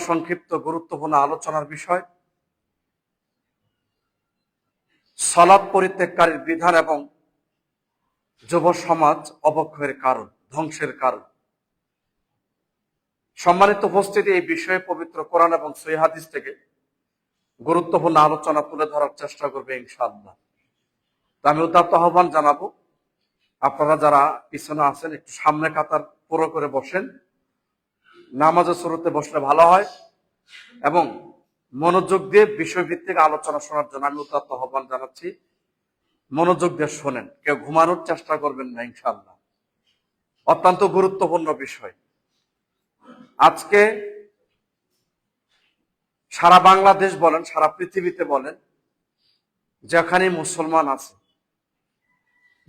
সংক্ষিপ্ত গুরুত্বপূর্ণ আলোচনার বিষয় সালাত পরিত্যাগকারীর বিধান এবং যুব সমাজ অবক্ষয়ের কারণ, ধ্বংসের কারণ। সম্মানিত উপস্থিতি, এই বিষয়ে পবিত্র কোরআন এবং সহিহ হাদিস থেকে গুরুত্বপূর্ণ আলোচনা তুলে ধরার চেষ্টা করবে ইনশাআল্লাহ। আমি উদাত্ত আহ্বান জানাবো, আপনারা যারা পিছনে আছেন একটু সামনে কাতার পুরো করে বসেন। নামাজের শুরুতে বসলে ভালো হয় এবং মনোযোগ দিয়ে বিষয়ভিত্তিক আলোচনা শোনার জন্য আমি উদাত্ত আহ্বান জানাচ্ছি। মনোযোগ দিয়ে শোনেন, কেউ ঘুমানোর চেষ্টা করবেন না ইনশাআল্লাহ। অত্যন্ত গুরুত্বপূর্ণ বিষয়। আজকে সারা বাংলাদেশ বলেন, সারা পৃথিবীতে বলেন, যেখানে মুসলমান আছে,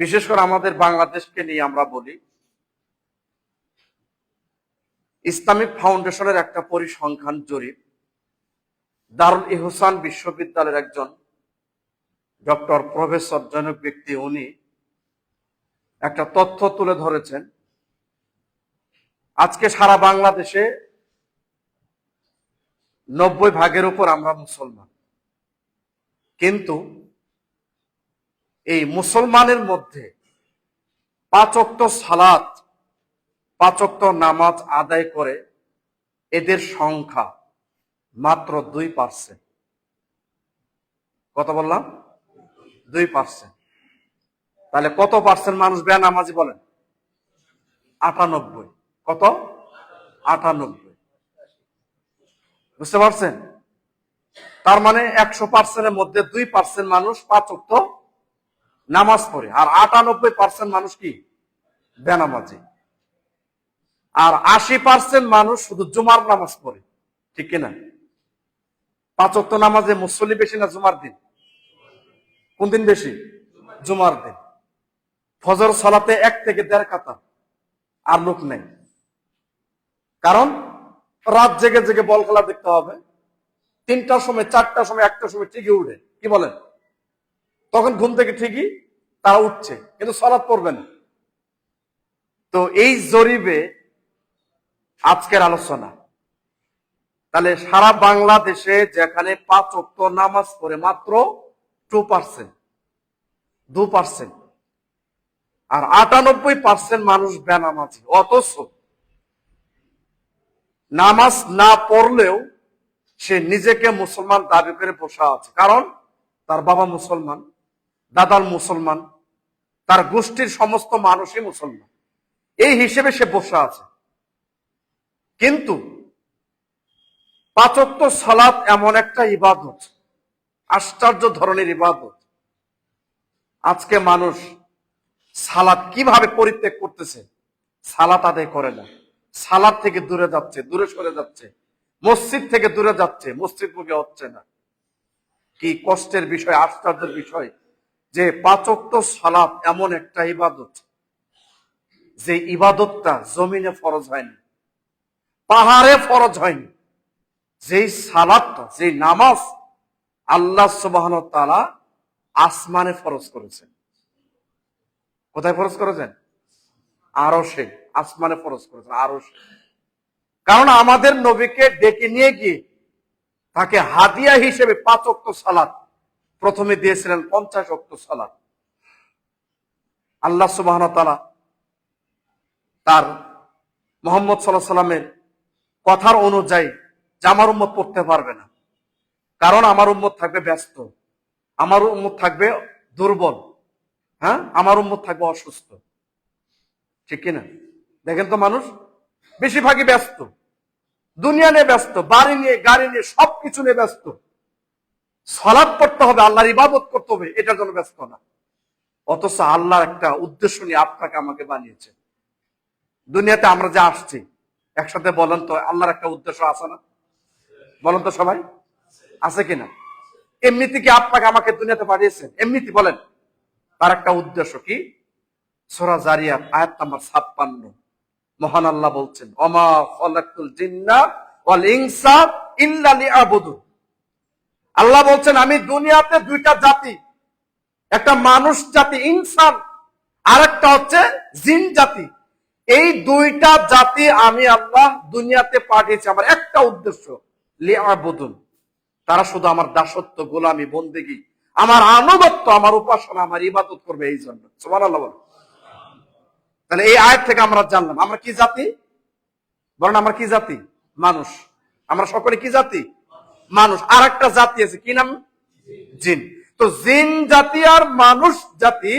বিশেষ করে আমাদের বাংলাদেশকে নিয়ে আমরা বলি, ইসলামিক ফাউন্ডেশনের একটা পরিসংখ্যান জরিপ দারুল ইহসান বিশ্ববিদ্যালয়ের একজন ডক্টর প্রফেসর জনক ব্যক্তি, উনি একটা তথ্য তুলে ধরেছেন। আজকে সারা বাংলাদেশে 90% উপর আমরা মুসলমান, কিন্তু এই মুসলমানের মধ্যে 5 ওয়াক্ত সালাত, 5 ওয়াক্ত নামাজ আদায় করে এদের সংখ্যা মাত্র 2%। কত বললাম? 2%। তাহলে কত পার্সেন্ট মানুষ বেনামাজি বলেন? 98। কত? 98। বুঝতে পারছেন? তার মানে 100%-এর মধ্যে 2% মানুষ 5 ওয়াক্ত নামাজ পড়ে, আর 98% মানুষ কি? বেনামাজি। আর 80% মানুষ শুধু জুমার নামাজ পড়ে, ঠিক কিনা? 5 ওয়াক্ত নামাজে মুসল্লি বেশি না জুমার দিন? কোন দিন বেশি? জুমার দিন। ফজর সালাতে 1 থেকে 1.5 কাতার, আর লোক নেই। কারণ রাত জেগে জেগে বল খেলা দেখতে হবে, 3টার সময়, 4টার সময়, 1টার সময় ঠিকই উঠে, কি বলেন? তখন ঘুম থেকে ঠিকই তারা উঠছে, কিন্তু সালাত পড়বে না। তো এই জরিপে আজকের আলোচনা, তাহলে সারা বাংলাদেশে যেখানে 5 ওয়াক্ত নামাজ পড়ে মাত্র 2%, আর 98% মানুষ বেনামাজি। অথচ নামাজ না পড়লেও সে নিজেকে মুসলমান দাবি করে বসা আছে, কারণ তার বাবা মুসলমান, দাদার মুসলমান, তার গোষ্ঠীর সমস্ত মানুষই মুসলমান, এই হিসেবে সে বসে আছে। কিন্তু 5 ওয়াক্ত সালাত এমন একটা ইবাদত, আশ্চর্য ধরনের ইবাদত। আজকে মানুষ সালাত কিভাবে পরিত্যাগ করতেছে? সালাত আদায় করে না, সালাত থেকে দূরে যাচ্ছে, দূরে সরে যাচ্ছে, মসজিদ থেকে দূরে যাচ্ছে, মসজিদ মুখে হচ্ছে না। কি কষ্টের বিষয়, আশ্চর্যের বিষয় যে 5 ওয়াক্ত সালাত এমন একটা ইবাদত, যে ইবাদতটা জমিনে ফরজ হয়নি, পাহাড়ে ফরজ হয়নি। যেই সালাতটা, যেই নামাজ আল্লাহ সুবহানাহু ওয়া তাআলা আসমানে ফরজ করেছেন। কোথায় ফরজ করেছেন? আরশে, আসমানে ফরজ করেছেন, আরশে। কারণ আমাদের নবীকে ডেকে নিয়ে গিয়ে তাকে হাদিয়া হিসেবে 5 ওয়াক্ত সালাত প্রথমে দিয়েছিলেন, 50 ওয়াক্ত সালাত। আল্লাহ সুবহানাহু ওয়া তাআলা তার মুহাম্মদ সাল্লাল্লাহু আলাইহি সাল্লামের কথার অনুযায়ী যে আমার উম্মত পড়তে পারবে না, কারণ আমার উম্মত থাকবে ব্যস্ত, আমার উম্মত থাকবে দুর্বল, হ্যাঁ, আমার উম্মত থাকবে অসুস্থ, ঠিক কিনা? দেখেন তো, মানুষ বেশিরভাগই ব্যস্ত, দুনিয়া নিয়ে ব্যস্ত, বাড়ি নিয়ে, গাড়ি নিয়ে, সবকিছু নিয়ে ব্যস্ত। সালাত পড়তে হবে, আল্লাহর ইবাদত করতে হবে, এটার জন্য ব্যস্ত না। অথচ আল্লাহর একটা উদ্দেশ্য নিয়ে আপনাকে আমাকে বানিয়েছে। দুনিয়াতে আমরা যে আসছি, একসাথে বলেন তো, আল্লাহর একটা উদ্দেশ্য আছে না? বলেন তো সবাই, আছে কিনা? এমনিতে কি আপনাকে আমাকে দুনিয়াতে পাঠিয়েছেন? এমনিতে বলেন, তার একটা উদ্দেশ্য কি? সূরা জারিয়াত আয়াত নাম্বার 56, মহান আল্লাহ বলছেন, ওমা খালাকতুল জিন্না ওয়াল ইনসা ইল্লা লিয়াবুদুন। আল্লাহ বলছেন, আমি দুনিয়াতে 2টা জাতি, একটা মানুষ জাতি ইনসান, আর একটা হচ্ছে জিন জাতি, এই দুইটা জাতি আমি আল্লাহ দুনিয়াতে পাঠিয়েছি আমার একটা উদ্দেশ্য, লিয়াবুদুন, তারা শুধু আমার দাসত্ব, গোলামি, বন্দেগী, আমার আনুগত্য, আমার উপাসনা, আমার ইবাদত করবে, এই জন্য। সুবহানাল্লাহ বলেন। তাহলে এই আয়াত থেকে আমরা জানলাম আমরা কি জাতি, বলেন আমরা কি জাতি? মানুষ। আমরা সকলে কি জাতি? মানুষ। আর একটা জাতি আছে, কি নাম? জিন। তো জিন জাতি আর মানুষ জাতি,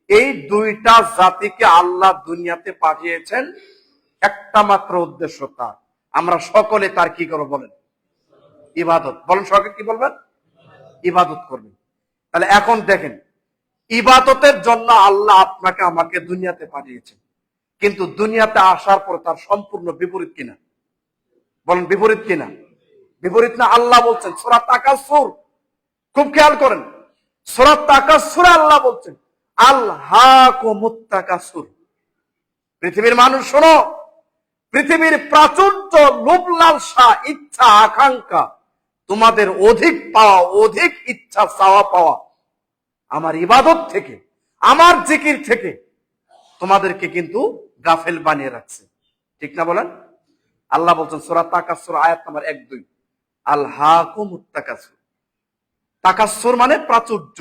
এই দুইটা জাতিকে আল্লাহ দুনিয়াতে পাঠিয়েছেন একটা মাত্র উদ্দেশ্য, তার আমরা সকলে তার কি করবো বলেন? ইবাদত। বলেন সকলে কি বলবেন? ইবাদত করবেন। তাহলে এখন দেখেন, ইবাদতের জন্য আল্লাহ আপনাকে আমাকে দুনিয়াতে পাঠিয়েছেন, কিন্তু দুনিয়াতে আসার পর তার সম্পূর্ণ বিপরীত কিনা? বলেন বিপরীত কিনা? বিপরীত না? আল্লাহ বলছেন সূরা তাকাসুর, খুব খেয়াল করেন, সূরা তাকাসুরে আল্লাহ বলছেন আলহাকুমুত তাকাসুর। পৃথিবীর মানুষ শোনো, পৃথিবীর প্রাচুর্য, লোভ লালসা, ইচ্ছা আকাঙ্ক্ষা, তোমাদের অধিক পাওয়া, অধিক ইচ্ছা চাওয়া পাওয়া আমার ইবাদত থেকে, আমার জিকির থেকে তোমাদেরকে কিন্তু গাফেল বানিয়ে রাখছে। ঠিক না বলেন? আল্লাহ বলছেন সূরা তাকাসুর আয়াত নাম্বার 1-2, আলহাকুমুত তাকাসুর। তাকাসুর মানে প্রাচুর্য,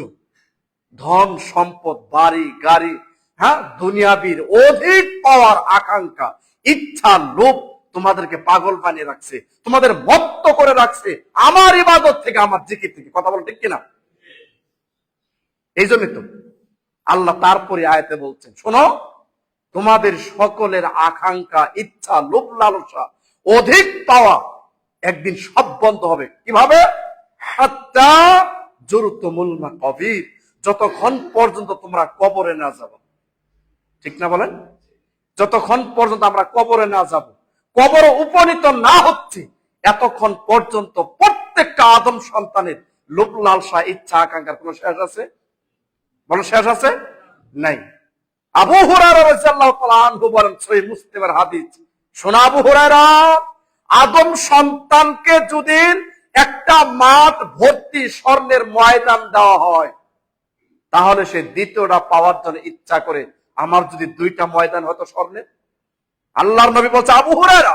ধন সম্পদ, বাড়ি গাড়ি, হ্যাঁ, দুনিয়াবীর অধিক পাওয়ার আকাঙ্ক্ষা, ইচ্ছা, লোভ তোমাদেরকে পাগল বানিয়ে রাখছে, তোমাদের মত্ত করে রাখছে আমার ইবাদত থেকে, আমার জিকির থেকে। কথা বলো ঠিক কিনা? এই জন্য তো আল্লাহ তারপরে আয়াতে বলছেন, শোনো, তোমাদের সকলের আকাঙ্ক্ষা, ইচ্ছা, লোভ লালসা, অধিক পাওয়া একদিন সব বন্ধ হবে। কিভাবে? হাত্তা জুরতুমুল মাকাবির, যতক্ষণ পর্যন্ত তোমরা কবরে না যাবো। ঠিক না বলেন? যতক্ষণ পর্যন্ত আমরা কবরে না যাব, কবরে উপনীত না হচ্ছে, এতক্ষণ পর্যন্ত প্রত্যেকটা আদম সন্তানের লোভ লালসা, ইচ্ছা আকাঙ্ক্ষার কোন শেষ আছে? বলো শেষ আছে? নাই। আবু হুরায়রা রাদিয়াল্লাহু তাআলা আনহু বলেন, সহিহ মুসলিমের হাদিস, শোনা আবু হুরায়রা, আদম সন্তানকে যদি একটা মাঠ ভর্তি স্বর্ণের ময়দান দেওয়া হয়, তাহলে সে দ্বিতীয়টা পাওয়ার জন্য ইচ্ছা করে, আমার যদি দুইটা ময়দান হতো স্বর্ণের। আল্লাহর নবী বলছে আবু হুরায়রা,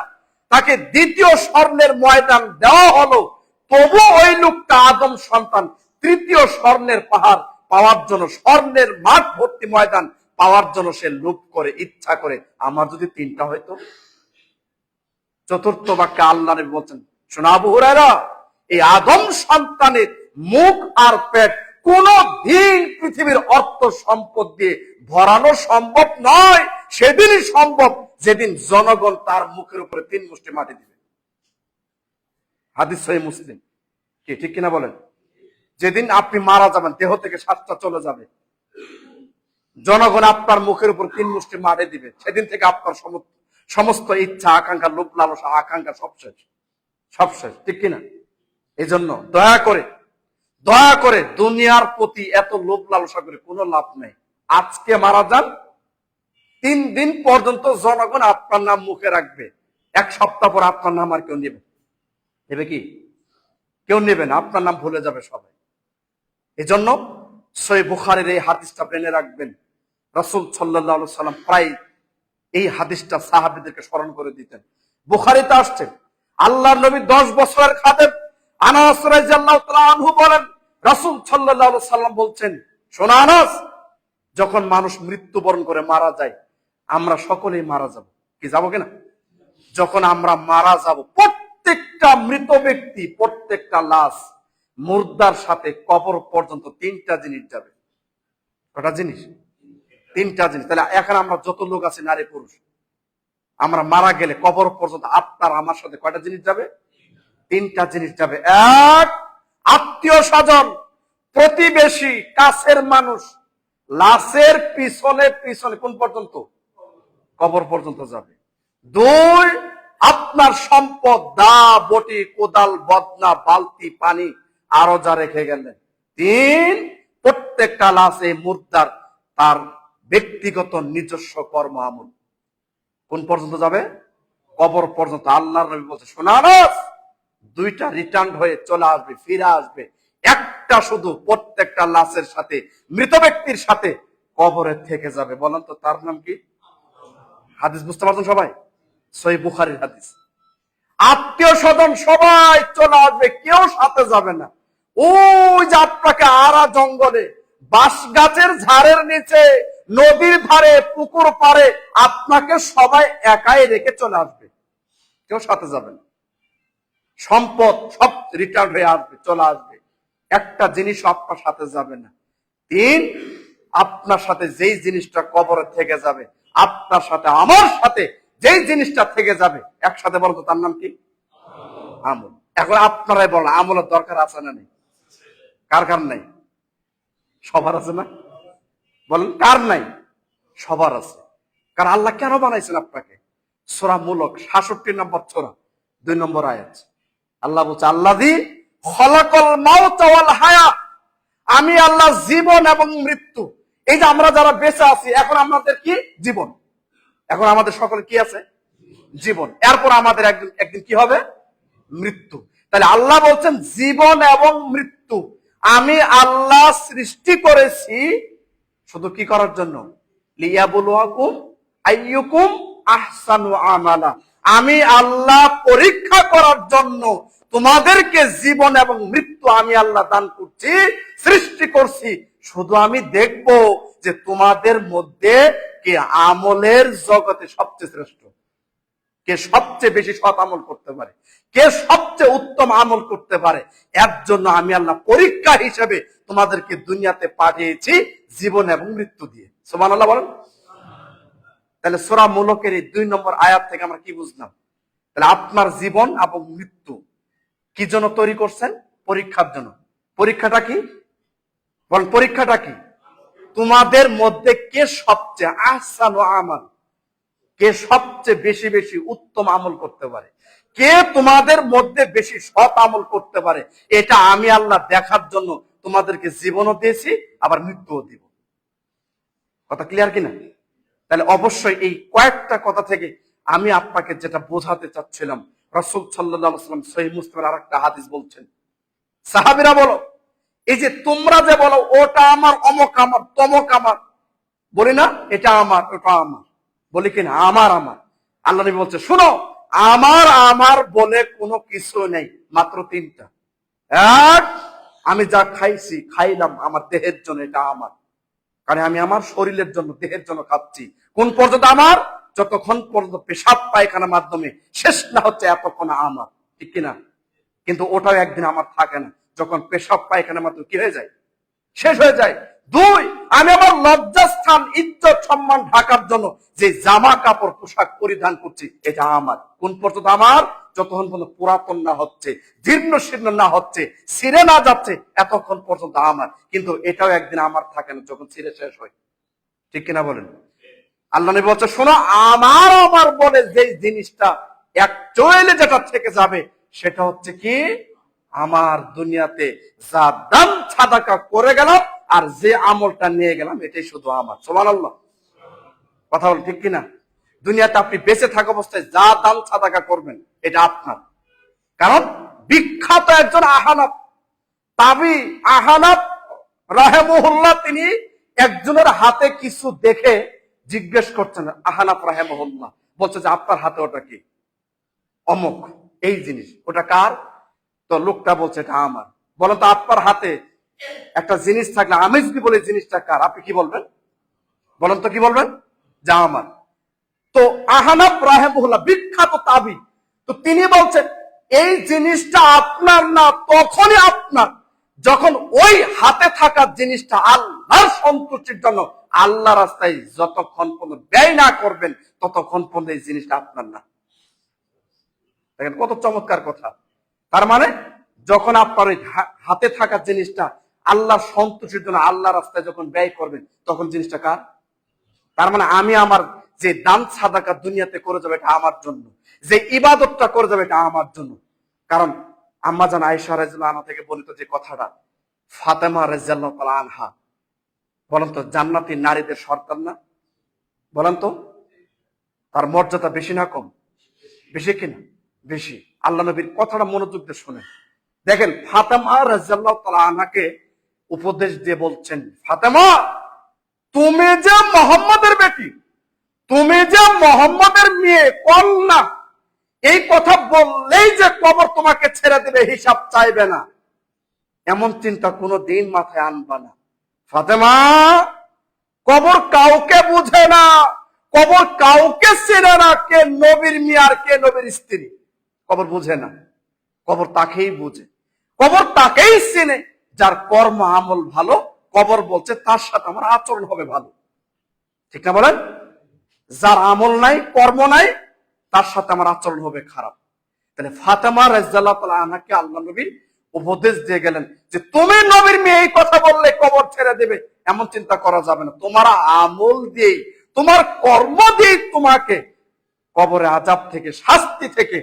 তাকে দ্বিতীয় স্বর্ণের ময়দান দেওয়া হলো, তবু ওই লোকটা আদম সন্তান তৃতীয় স্বর্ণের পাহাড় পাওয়ার জন্য, স্বর্ণের মাঠ ভর্তি ময়দান পাওয়ার জন্য সে লোভ করে, ইচ্ছা করে, আমার যদি তিনটা হয়তো। চতুর্থ বাক্যে আল্লাহ নবী বলছেন, শোনা আবু হুরায়রা, এই আদম সন্তানের মুখ আর পেট কোন দিন পৃথিবীর অর্থ সম্পদ দিয়ে ভরানো সম্ভব নয়। সেদিনই সম্ভব যেদিন জনগণ তার মুখের উপরে 3 মুষ্টি মাটি দিবে। হাদিস সহিহ মুসলিম। কি ঠিক কিনা বলেন? যেদিন আপনি মারা যাবেন, দেহ থেকে শ্বাসটা চলে যাবে, জনগণ আপনার মুখের উপর 3 মুষ্টি মাটি দিবে, সেদিন থেকে আপনার সমস্ত ইচ্ছা আকাঙ্ক্ষা, লোভ লালসা, আকাঙ্ক্ষা সব শেষ, সব শেষ। ঠিক কিনা? এই জন্য দয়া করে দুনিয়ার প্রতি এত লোভ লালসা করে কোনো লাভ নেই। আজকে মারা যান, 3 দিন পর্যন্ত জনগণ আপনার নাম মুখে রাখবে, 1 সপ্তাহ পর আপনার নাম আর কেউ নেবে? নেবে কি? কেউ নেবে না, আপনার নাম ভুলে যাবে সবাই। এই জন্য সহিহ বুখারীর এই হাদিসটা জেনে রাখবেন। রাসূল সাল্লাল্লাহু আলাইহি সাল্লাম প্রায় এই হাদিসটা সাহাবীদেরকে স্মরণ করে দিতেন। বুখারীতে আসছে, আল্লাহর নবী 10 বছরের খাদেম আনাস রাদিয়াল্লাহু তাআলা আনহু বলেন, রাসূল সাল্লাল্লাহু আলাইহি সাল্লাম বলছেন, শোনো আনাস, যখন মানুষ মৃত্যুবরণ করে মারা যায়, আমরা সকলেই মারা যাব। কি যাব কিনা? যখন আমরা মারা যাব, প্রত্যেকটা মৃত ব্যক্তি, প্রত্যেকটা লাশ মুর্দার সাথে কবর পর্যন্ত 3টা জিনিস যাবে। কটা জিনিস? 3টা জিনিস। তাহলে এখন আমরা যত লোক আছি, নারী পুরুষ, আমরা মারা গেলে কবর পর্যন্ত আপনার আমার সাথে কয়টা জিনিস যাবে? 3টা জিনিস যাবে। 1, আত্মীয় স্বজন, প্রতিবেশী, কাছের মানুষ লাশের পিছনে পিছনে কোন পর্যন্ত? কবর পর্যন্ত যাবে। 2, আপনার সম্পদ, দা বটি, কোদাল, বদনা, বালতি, পানি আরো যা রেখে গেলেন। 3, প্রত্যেকটা লাশ এই মুর্দার তার ব্যক্তিগত নিজস্ব কর্ম আমল কোন পর্যন্ত যাবে? কবর পর্যন্ত। আল্লাহর নবী বলছে, শোনা আনাস, 2টা রিটার্ন হয়ে চলে আসবে, ফিরে আসবে, একটা শুধু প্রত্যেকটা লাশের সাথে, মৃত ব্যক্তির সাথে কবরে থেকে যাবে। বলেন তো তার নাম কি? হাদিস বুঝতে পারছেন সবাই? সহিহ বুখারীর হাদিস। আত্মীয় স্বজন সবাই চলে আসবে, কেউ সাথে যাবে না। ওই যে আপনাকে আরা জঙ্গলে, বাঁশ গাছের ঝাড়ের নিচে, নদীর ধারে, পুকুর পাড়ে আপনাকে সবাই একাই রেখে চলে আসবে, কেউ সাথে যাবে না। সম্পদ সব রিটার্ন হয়ে আসবে, চলে আসবে, একটা জিনিস আপনার সাথে যাবে না। তিন, আপনার সাথে যেই জিনিসটা কবরে থেকে যাবে, আপনার সাথে আমার সাথে যেই জিনিসটা থেকে যাবে, একসাথে বলতো তার নাম কি? আমল। এখন আপনারাই বলেন, আমলের দরকার আছে না নেই? কার কার নাই? সবার আছে না? বলেন কার নাই? সবার আছে। কারণ আল্লাহ কেন বানাইছেন আপনাকে? সূরা মুলক 66 নম্বর সূরা 2 নম্বর আয়াত। আল্লাহ বলছে, আল্লাযী খলাকাল মাউতা ওয়াল হায়াত, আমি আল্লাহ জীবন এবং মৃত্যু। এই যে আমরা যারা বেঁচে আছি, এখন আমাদের কি? জীবন। এখন আমাদের সকলে কি আছে? জীবন। এরপর আমাদের একদিন কি হবে? মৃত্যু। তাহলে আল্লাহ বলছেন জীবন এবং মৃত্যু আমি আল্লাহ সৃষ্টি করেছি শুধু কি করার জন্য? লিয়াবলুয়াকুম আইয়ুকুম আহসানু আমালা। আমি আল্লাহ পরীক্ষা করার জন্য তোমাদেরকে জীবন এবং মৃত্যু আমি আল্লাহ দান করছি, সৃষ্টি করছি। শুধু আমি দেখব যে তোমাদের মধ্যে কে আমলের জগতে সবচেয়ে শ্রেষ্ঠ, কে সবচেয়ে বেশি সৎ আমল করতে পারে, কে সবচেয়ে উত্তম আমল করতে পারে। এর জন্য আমি আল্লাহ পরীক্ষা হিসেবে তোমাদেরকে দুনিয়াতে পাঠিয়েছি জীবন এবং মৃত্যু দিয়ে। সুবহানাল্লাহ বলেন। তাহলে সূরা মুলকের এই 2 নম্বর আয়াত থেকে আমরা কি বুঝলাম? তাহলে আপনার জীবন এবং মৃত্যু কি জন্য তৈরি করছেন? পরীক্ষার জন্য। পরীক্ষাটা কি? বলেন পরীক্ষাটা কি? তোমাদের মধ্যে কে সবচেয়ে আহসানু আমাল, কে সবচেয়ে বেশি বেশি উত্তম আমল করতে পারে, কে তোমাদের মধ্যে বেশি সৎ আমল করতে পারে, এটা আমি আল্লাহ দেখার জন্য তোমাদেরকে জীবনও দিয়েছি, আবার মৃত্যুও দিব। কথা ক্লিয়ার কিনা? তাহলে অবশ্যই এই কয়েকটা কথা থেকে আমি আপনাকে যেটা বোঝাতে চাচ্ছিলাম, রাসূল সাল্লাল্লাহু আলাইহি ওয়াসাল্লাম সহিহ মুসলিমের আরেকটা হাদিস বলছেন, সাহাবীরা বলো, এই যে তোমরা যে বলো ওটা আমার, অমক আমার, তমক আমার, বলি না এটা আমার, ওটা আমার, বলি কিনা আমার আমার। আল্লাহ নবী বলছে, শোনো, আমার আমার বলে কোনো কিছু নেই, মাত্র 3টা। এক, আমি যা খাইছি খাইলাম আমার দেহের জন্য, এটা আমার, কারণ আমি আমার শরীরের জন্য, দেহের জন্য খাচ্ছি। কোন পর্যন্ত আমার? যতক্ষণ পর্যন্ত পেশাব পায়খানার মাধ্যমে শেষ না হচ্ছে এতক্ষণ আমার, ঠিক কিনা? কিন্তু ওটাও একদিন আমার থাকে না, যখন পেশাব পায়খানার মাধ্যমে কি হয়ে যায়? শেষ হয়ে যায়। 2, আমি আমার লজ্জাস্থান, ইজ্জত, সম্মান ঢাকার জন্য যে জামা কাপড় পোশাক পরিধান করছি, এটা আমার। কোন পর্যন্ত আমার? যতক্ষণ পর্যন্ত পুরাতন না হচ্ছে, জীর্ণ শীর্ণ না হচ্ছে, ছিঁড়ে না যাচ্ছে, এতক্ষণ পর্যন্ত আমার। কিন্তু এটাও একদিন আমার থাকে না, যখন ছিঁড়ে শেষ হয়, ঠিক কিনা বলেন? আল্লাহ নবী বলছে, শোনো, আমার আমার বলে যে জিনিসটা অ্যাকচুয়ালি যেটা থেকে যাবে, সেটা হচ্ছে কি? আমার দুনিয়াতে যা দান সাদাকা করে গেলাম আর যে আমলটা নিয়ে গেলাম, এটাই শুধু আমার। সুবহানাল্লাহ। কথা বল ঠিক কিনা? দুনিয়াতে আপনি বেঁচে থাকা অবস্থায় যা দান সাদাকা করবেন, এটা আপনার। কারণ বিখ্যাত একজন আহনাফ তাবি, আহনাফ রাহিমাহুল্লাহ, তিনি একজনের হাতে কিছু দেখে জিজ্ঞেস করছেন, আহনাফ রাহিমাহুল্লাহ বলছে যে আপনার হাতে ওটা কি? অমুক, এই জিনিস, ওটা কার? তো লোকটা বলছে এটা আমার। বলেন তো আপনার হাতে একটা জিনিস থাকলে আমি যদি বলি জিনিসটা কার, আপনি কি বলবেন? বলেন তো কি বলবেন? যা আমার। তো আহনাফ রাহিমাহুল্লাহ বিখ্যাত তাবি, তো তিনি বলছেন এই জিনিসটা আপনার না তখনই আপনার যখন ওই হাতে থাকা জিনিসটা আল্লাহর সন্তুষ্টির জন্য আল্লাহ রাস্তায় যতক্ষণ পর্যন্ত ব্যয় না করবেন, ততক্ষণ পর্যন্ত এই জিনিসটা আপনার না। দেখেন কত চমৎকার কথা। তার মানে যখন আপনার ওই হাতে থাকা জিনিসটা আল্লাহর সন্তুষ্টির জন্য আল্লাহ রাস্তায় যখন ব্যয় করবেন, তখন জিনিসটা কার? তার মানে আমি আমার যে দান সাদাকা দুনিয়াতে করে যাবে, এটা আমার জন্য। যে ইবাদতটা করে যাবে, এটা আমার জন্য। কারণ আম্মা জান আয়েশা রাদিয়াল্লাহু আনহা থেকে বর্ণিত যে কথাটা, ফাতেমা রাদিয়াল্লাহু তাআলা আনহা, বলেন তো জান্নাতি নারীদের সর্দার না? বলেন তো তার মর্যাদা বেশি না কম? বেশি কিনা? বেশি। আল্লাহ নবীর কথাটা মনোযোগ দিয়ে শুনেন। দেখেন ফাতেমা রাদিয়াল্লাহু তাআলা আনহাকে উপদেশ দিয়ে বলছেন, ফাতেমা, তুমি যে মুহাম্মাদের বেটি, তুমি যে মোহাম্মদের মেয়ে কন্যা, এই কথা বললেই যে কবর তোমাকে ছেড়ে দেবে, হিসাব চাইবে না, এমন চিন্তা কোনো দিন মাথায় আনবা না। ফাতেমা, কবর কাউকে বুঝে না, কবর কাউকে চেনে না, কে নবীর মেয়ে আর কে নবীর স্ত্রী কবর বুঝে না। কবর তাকেই বুঝে, কবর তাকেই চেনে যার কর্ম আমল ভালো। কবর বলছে তার সাথে আমার আচরণ হবে ভালো, ঠিক না বলেন? যার আমল নাই, কর্ম নাই, তার সাথে আমার আচরণ হবে খারাপ। তাহলে ফাতেমা রাদিয়াল্লাহু তাআলা আনহাকে আল্লাহ নবী উপদেশ দিয়ে গেলেন যে তুমি নবীর মেয়ে এই কথা বললে কবর ছেড়ে দেবে, এমন চিন্তা করা যাবে না। তোমার আমল দিয়ে, তোমার কর্ম দিয়ে তোমাকে কবরে আযাব থেকে, শাস্তি থেকে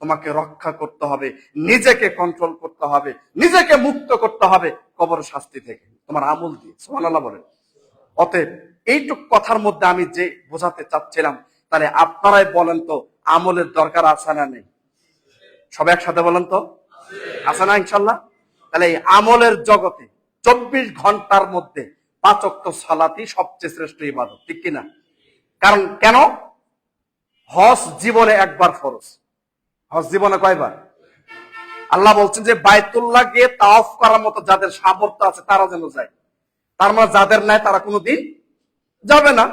তোমাকে রক্ষা করতে হবে, নিজেকে কন্ট্রোল করতে হবে, নিজেকে মুক্ত করতে হবে কবরের শাস্তি থেকে, তোমার আমল দিয়ে। সুবহানাল্লাহ বলেন। অতএব এইটুক কথার মধ্যে আমি যে বোঝাতে চাচ্ছিলাম, তাহলে আপনারাই বলেন তো আমলের দরকার আছে না নেই? সবাই একসাথে বলেন তো, আছে না ইনশাল্লাহ? তাহলে এই আমলের জগতে 24 ঘন্টার মধ্যে 5 ওয়াক্ত সালাতই সবচেয়ে শ্রেষ্ঠ ইবাদত, ঠিক কিনা? কারণ কেন? হজ জীবনে একবার ফরজ। হজ জীবনে কয়বার? আল্লাহ বলছেন যে বাইতুল্লাহ গিয়ে তাওয়াফ করার মতো যাদের সামর্থ্য আছে তারা যেন যায়। তার মানে যাদের নাই তারা কোনোদিন যাবে না।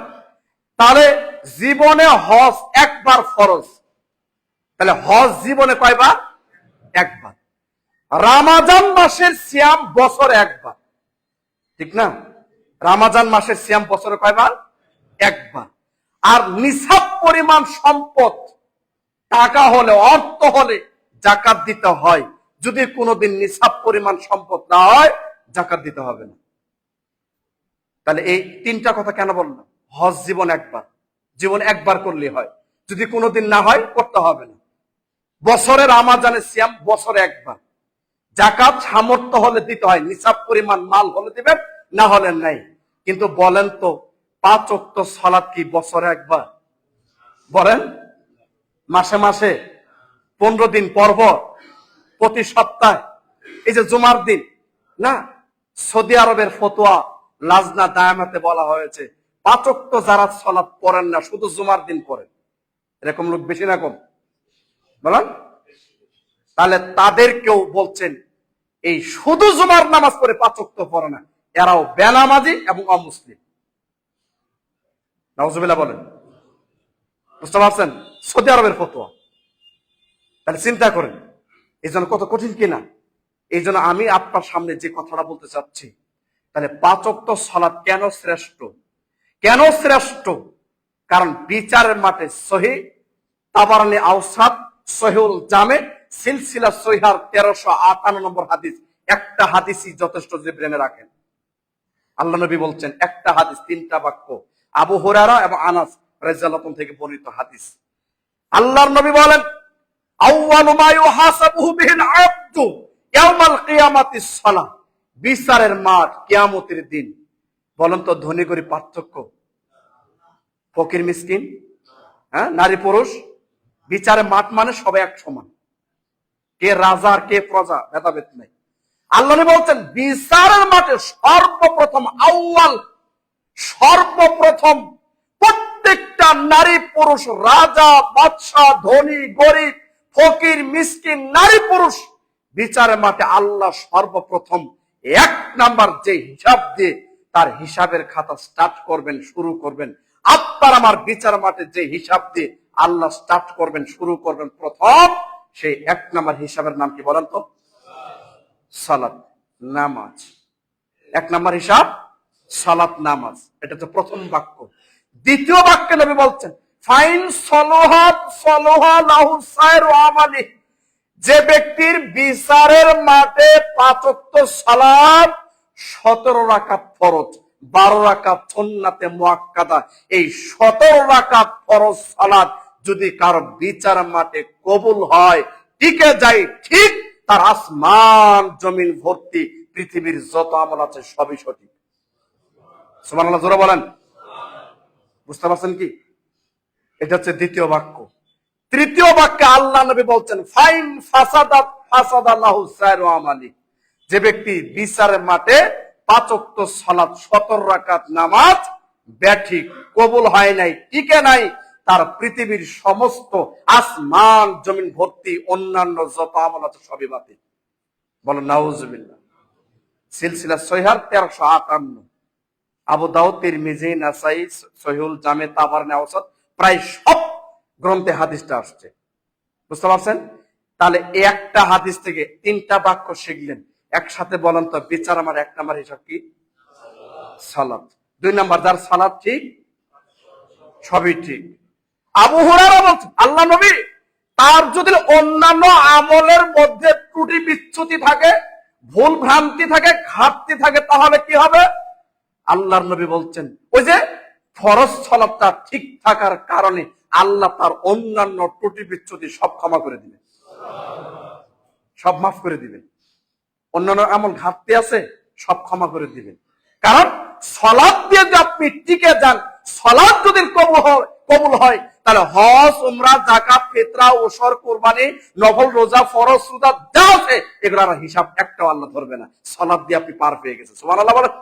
তাহলে জীবনে হজ একবার ফরজ। তাহলে হজ জীবনে কয়বার? একবার। রমজান মাসের সিয়াম বছরে একবার, ঠিক না? রমজান মাসের সিয়াম বছরে কয়বার? একবার। আর নিসাব পরিমাণ সম্পদ, টাকা হলে, অর্থ হলে যাকাত দিতে হয়। যদি কোনোদিন নিসাব পরিমাণ সম্পদ না হয়, যাকাত দিতে হবে না। তাহলে এই তিনটা কথা কেন বললাম? হজ জীবন একবার, জীবন একবার করলে হয়, যদি কোনোদিন না হয় করতে হবে না। বছরে রমজানের সিয়াম বছরে একবার। যাকাত সামর্থ্য হলে দিতে হয়, নিসাব পরিমাণ মাল হলে দিবেন, না হলে নাই। কিন্তু বলেন তো 5 ওয়াক্ত সালাত কি বছরে একবার? বলেন, মাসে মাসে, 15 দিন পর পর, প্রতি সপ্তাহে, এই যে জুমার দিন না? সৌদি আরবের ফতোয়া লাজনা দায়ামাতে বলা হয়েছে 5 ওয়াক্ত যারা সালাত পড়েন না, শুধু জুমার দিন পড়েন, এরকম লোক বেশি না কম? বলেন। তাহলে তাদেরকেও বলছেন এই শুধু জুমার নামাজ পড়ে 5 ওয়াক্ত পড়ে না, এরাও বেনামাজি এবং অমুসলিম। নাউজুবিল্লাহ বলেন। বুঝতে পারছেন? সৌদি আরবের ফতোয়া। তাহলে চিন্তা করেন এই জন্য কত কঠিন কিনা। এই জন্য আমি আপনার সামনে যে কথাটা বলতে চাচ্ছি, তাহলে 5 ওয়াক্ত সালাত কেন শ্রেষ্ঠ? কেন শ্রেষ্ঠ? কারণ বিচারের মাঠে সহিহ তাবারানী আওসাত, সহিহুল জামে, সিলসিলা সহিহার 1358 নম্বর হাদিস, একটা হাদিসই যথেষ্ট যে ব্রেনে রাখেন। আল্লাহ নবী বলছেন একটা হাদিস, 3টা বাক্য, আবু হুরায়রা এবং আনাস রাদিয়াল্লাহু আনহু থেকে বর্ণিত হাদিস। আল্লাহর নবী বলেন আউয়ালু মা ইউহাসাবুহু বিহিল আবদু ইয়াউমাল কিয়ামাতিস সালাহ। বিচারের মাঠ কিয়ামতের দিন। বলেন তো ধনী গরিব পার্থক্য? ফকির মিসকিন, হ্যাঁ, নারী পুরুষ, বিচারের মাঠ মানে সবাই এক সমান। কে রাজা আর কে প্রজা ভেদাভেদ নাই। আল্লাহ নবী বলছেন বিচারের মাঠে সর্বপ্রথম, আউয়াল, সর্বপ্রথম প্রত্যেকটা নারী পুরুষ, রাজা বাদশাহ, ধনী গরিব, ফকির মিসকিন, নারী পুরুষ, বিচারের মাঠে আল্লাহ সর্বপ্রথম 1 নাম্বার যে হিসাব দিয়ে তার হিসাবের খাতা স্টার্ট করবেন, শুরু করবেন। আপনার আমার বিচার মাঠে যে হিসাব দিয়ে আল্লাহ স্টার্ট করবেন, শুরু করবেন, প্রথম সেই 1 নাম্বার হিসাবের নাম কি বলেন তো? সালাত, নামাজ। 1 নাম্বার হিসাব সালাত, নামাজ। এটা তো প্রথম বাক্য। দ্বিতীয় বাক্যে নবী বলছেন ফাইন সলোহাত সলোহা লাহু সাইরু আমালি। যে ব্যক্তির বিচারের মাঠে 5 ওয়াক্ত সালাত, 17 রাকাত ফরজ, 12 রাকাত সুন্নাতে মুআক্কাদা, এই 17 রাকাত ফরজ সালাত যদি কারো বিচার মাঠে কবুল হয়, টিকে যায়, ঠিক তার আসমান জমিন ভর্তি পৃথিবীর যত আমল আছে সবই সঠিক। সুবহানাল্লাহ, জোরে বলেন। বুঝতে পারছেন কি? এটা হচ্ছে দ্বিতীয় বাক্য। তৃতীয় বাক্যে আল্লাহ নবী বলছেন ফাইন ফাসাদাত ফাসাদাল্লাহু সাইরু আমালি। যে ব্যক্তি বিচারের মাঠে 5 ওয়াক্ত সালাত, 17 রাকাত নামাজ ব্যাঠিক, কবুল হয় নাই, টিকে নাই, তার পৃথিবীর সমস্ত আসমান জমিন ভর্তি অন্যান্য যত আমল আছে সবই বাতিল। বলো নাউজুবিল্লাহ। সিলসিলা সহিহার 1358, আবু দাউদ, তিরমিজি, নাসাই, সহিহুল জামে, তাবারানী আওসাত, প্রায় সব গ্রন্থে হাদিসটা আসছে। বুঝতে পারছেন? তাহলে এই একটা হাদিস থেকে 3টা বাক্য শিখলেন। একসাথে বলেন তো, বিচার আমার 1 নাম্বার হিসাব কি? সালাত। 2 নাম্বার, যার সালাত ঠিক সবই ঠিক। আবু হুরায়রা বলছেন, আল্লাহ নবী, তার যদি অন্যান্য আমলের মধ্যে ত্রুটি বিচ্যুতি থাকে, ভুল ভ্রান্তি থাকে, ঘাটতি থাকে, তাহলে কি হবে? আল্লাহর নবী বলছেন, ওই যে ফরজ সালাতটা ঠিক থাকার কারণে আল্লাহ তার অন্যান্য ত্রুটি বিচ্যুতি সব ক্ষমা করে দিবেন, সব মাফ করে দিবেন। অন্যান্য আমল ঘাটতি আছে, সব ক্ষমা করে দিবেন। কারণ সালাত দিয়ে যদি আপনি টিকে যান, সালাত যদি কবুল হয়, তাহলে হজ, উমরা, যাকাত, ফিতরা, ওসর, কুরবানি, নফল রোজা, ফরজ, সুদা যা আছে এগুলোর হিসাব একটাও আল্লাহ ধরবে না। সালাত দিয়ে আপনি পার পেয়ে গেছেন। সুবহানাল্লাহ বলেন।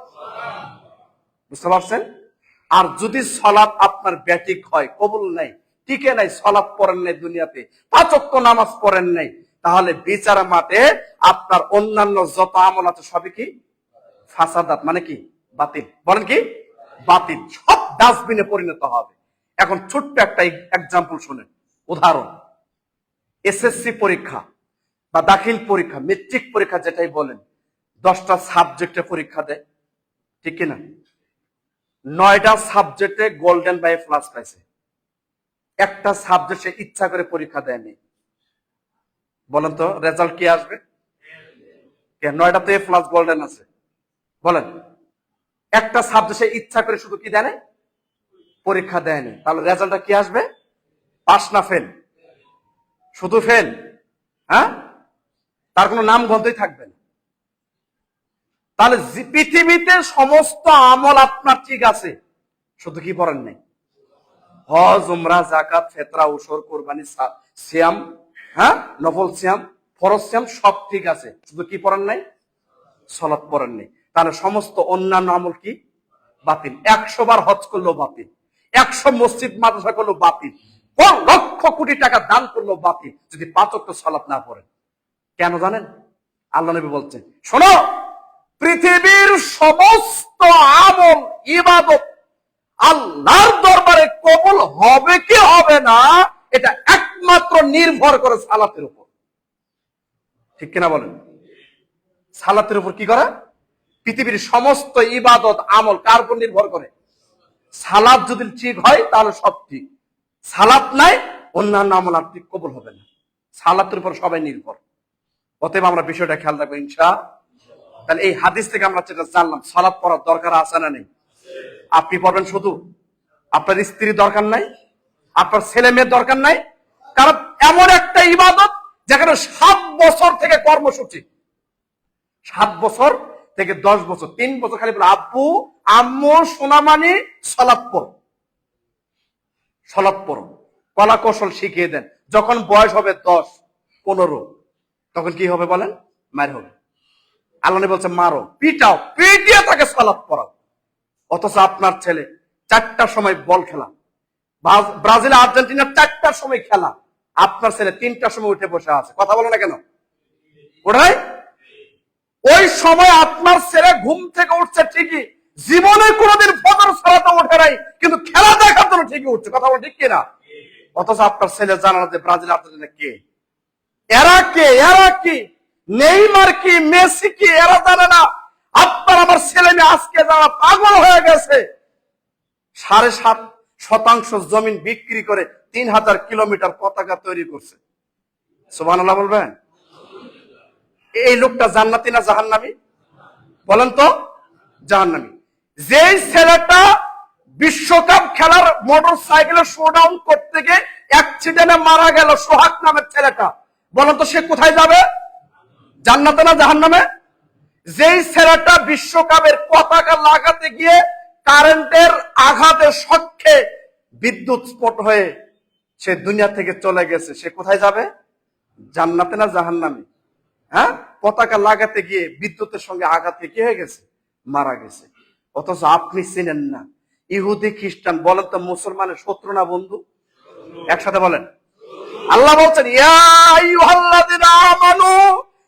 বুঝতে পারছেন? আর যদি সালাত আপনার ব্যাটিক হয়, কবুল নাই, টিকে নাই, সালাত পড়েন নাই, দুনিয়াতে 5 ওয়াক্ত নামাজ পড়েন নাই, তাহলে বিচার মাঠে আপনার অন্যান্য যত আমল আছে সবই কি? ফাসাদাত, মানে কি? বাতিল। বলেন কি? বাতিল, সব ডাস্টবিনে পরিণত হবে। এখন ছোট্ট একটা এক্সাম্পল শুনেন, উদাহরণ। এসএসসি পরীক্ষা বা দাখিল পরীক্ষা, মেট্রিক পরীক্ষা যেটাই বলেন, 10টা সাবজেক্টে পরীক্ষা দেয়, ঠিক কিনা? 9টা সাবজেক্টে গোল্ডেন বাই প্লাস পাইছে, একটা সাবজেক্ট সে ইচ্ছা করে পরীক্ষা দেয়নি। বলেন তো রেজাল্ট কি আসবে? 9টাতে এ প্লাস গোল্ডেন আছে। বলেন, একটা সাবজেক্ট সে ইচ্ছা করে শুধু কি দেয়, পরীক্ষা দেয়নি, তাহলে রেজাল্টটা কি আসবে? পাস না ফেল? শুধু ফেল। হ্যাঁ, তার কোনো নাম গন্ধই থাকবে না। তাহলে পৃথিবীতে সমস্ত আমল আপনার ঠিক আছে, শুধু কি পড়েন নাই? হজ, উমরা, যাকাত, ফিতরা, ওসর, কুরবানি, সিয়াম, হ্যাঁ, নফল সিয়াম, ফরজ সিয়াম সব ঠিক আছে, শুধু কি পড়েন নাই? সালাত পড়েন নাই। তাহলে সমস্ত অন্যান্য আমল কি? বাতিল। 100 বার হজ করলেও বাতিল, 100 মসজিদ মাদ্রাসা করলেও বাতিল, 1 লক্ষ কোটি টাকা দান করলেও বাতিল, যদি 5 ওয়াক্ত সালাত না পড়েন। কেন জানেন? আল্লাহ নবী বলছেন, শোনো, পৃথিবীর সমস্ত আমল ইবাদত আল্লাহর দরবারে কবুল হবে কি হবে না, এটা একমাত্র নির্ভর করে সালাতের উপর। ঠিক কিনা বলেন? সালাতের উপর কি করে? পৃথিবীর সমস্ত ইবাদত আমল কার উপর নির্ভর করে? সালাত যদি ঠিক হয় তাহলে সব ঠিক, সালাত নাই অন্যান্য আমল আর ঠিক কবুল হবে না। সালাতের উপর সবাই নির্ভর। অতএব আমরা বিষয়টা খেয়াল রাখবো ইনশাআল্লাহ। তাহলে এই হাদিস থেকে আমরা যেটা জানলাম, সালাত পড়ার দরকার আছে না নেই? আপনি পড়বেন শুধু, আপনার স্ত্রী দরকার নাই, আপনার ছেলে মেয়ের দরকার নাই। কারণ এমন একটা ইবাদত যেখানে 7 বছর থেকে কর্মসূচি, 7 বছর থেকে 10 বছর, 3 বছর খালি বলে আব্বু আম্মু সোনামানি সালাত পড়ো, সালাত পড়ো, কলা কৌশল শিখিয়ে দেন। যখন বয়স হবে 10, 15, তখন কি হবে বলেন? মার হবে। আল্লাহ নবী বলছে, মারো, পিটাও, পিটিয়ে তাকে সালাত পড়াও। অথচ আপনার ছেলে 4টার সময় বল খেলা, ব্রাজিল আর্জেন্টিনার 4টার সময় খেলা, আপনার ছেলে 3টার সময় উঠে বসে আছে। কথা বলো না কেন? ওটাই ওই সময় আপনার ছেলে ঘুম থেকে উঠছে ঠিকই, জীবনে কোনোদিন ফজর সালাতে ওঠে নাই, কিন্তু খেলা দেখার জন্য ঠিকই উঠছে। কথা বলো ঠিক কিনা? অথচ আপনার ছেলে জানা না যে ব্রাজিল আর্জেন্টিনা কে, এরা কে, এরা কি, নেইমার কি, মেসি কি, এরা জানে না। আপনার আমার ছেলে মেয়ে আজকে যারা পাগল হয়ে গেছে, 7.5% জমিন বিক্রি করে 3000 কিলোমিটার পতাকা তৈরি করছে। সুবহানাল্লাহ বলবেন? এই লোকটা জান্নাতি না জাহান্নামী? বলেন তো। জাহান্নামী। যেই ছেলেটা বিশ্বকাপ খেলার মোটর সাইকেলে শোডাউন করতে গিয়ে অ্যাক্সিডেন্টে মারা গেল, সোহাগ নামের ছেলেটা, বলেন তো সে কোথায় যাবে? জান্নাতে না জাহান্নামে? যেই ছেলেটা বিশ্বকাপের পতাকা লাগাতে গিয়ে কারেন্টের আঘাতে শখে বিদ্যুৎ স্ফোট হয়ে সে দুনিয়া থেকে চলে গেছে, সে কোথায় যাবে? জান্নাতে না জাহান্নামে? হ্যাঁ, পতাকা লাগাতে গিয়ে বিদ্যুতের সঙ্গে আঘাতে কি হয়ে গেছে? মারা গেছে। অথচ আপনি চিনেন না, ইহুদি খ্রিস্টান, বলেন তো মুসলমানের শত্রু না বন্ধু? একসাথে বলেন। আল্লাহ বলছেন ইয়া আইয়ুহাল্লাযিনা আমানু,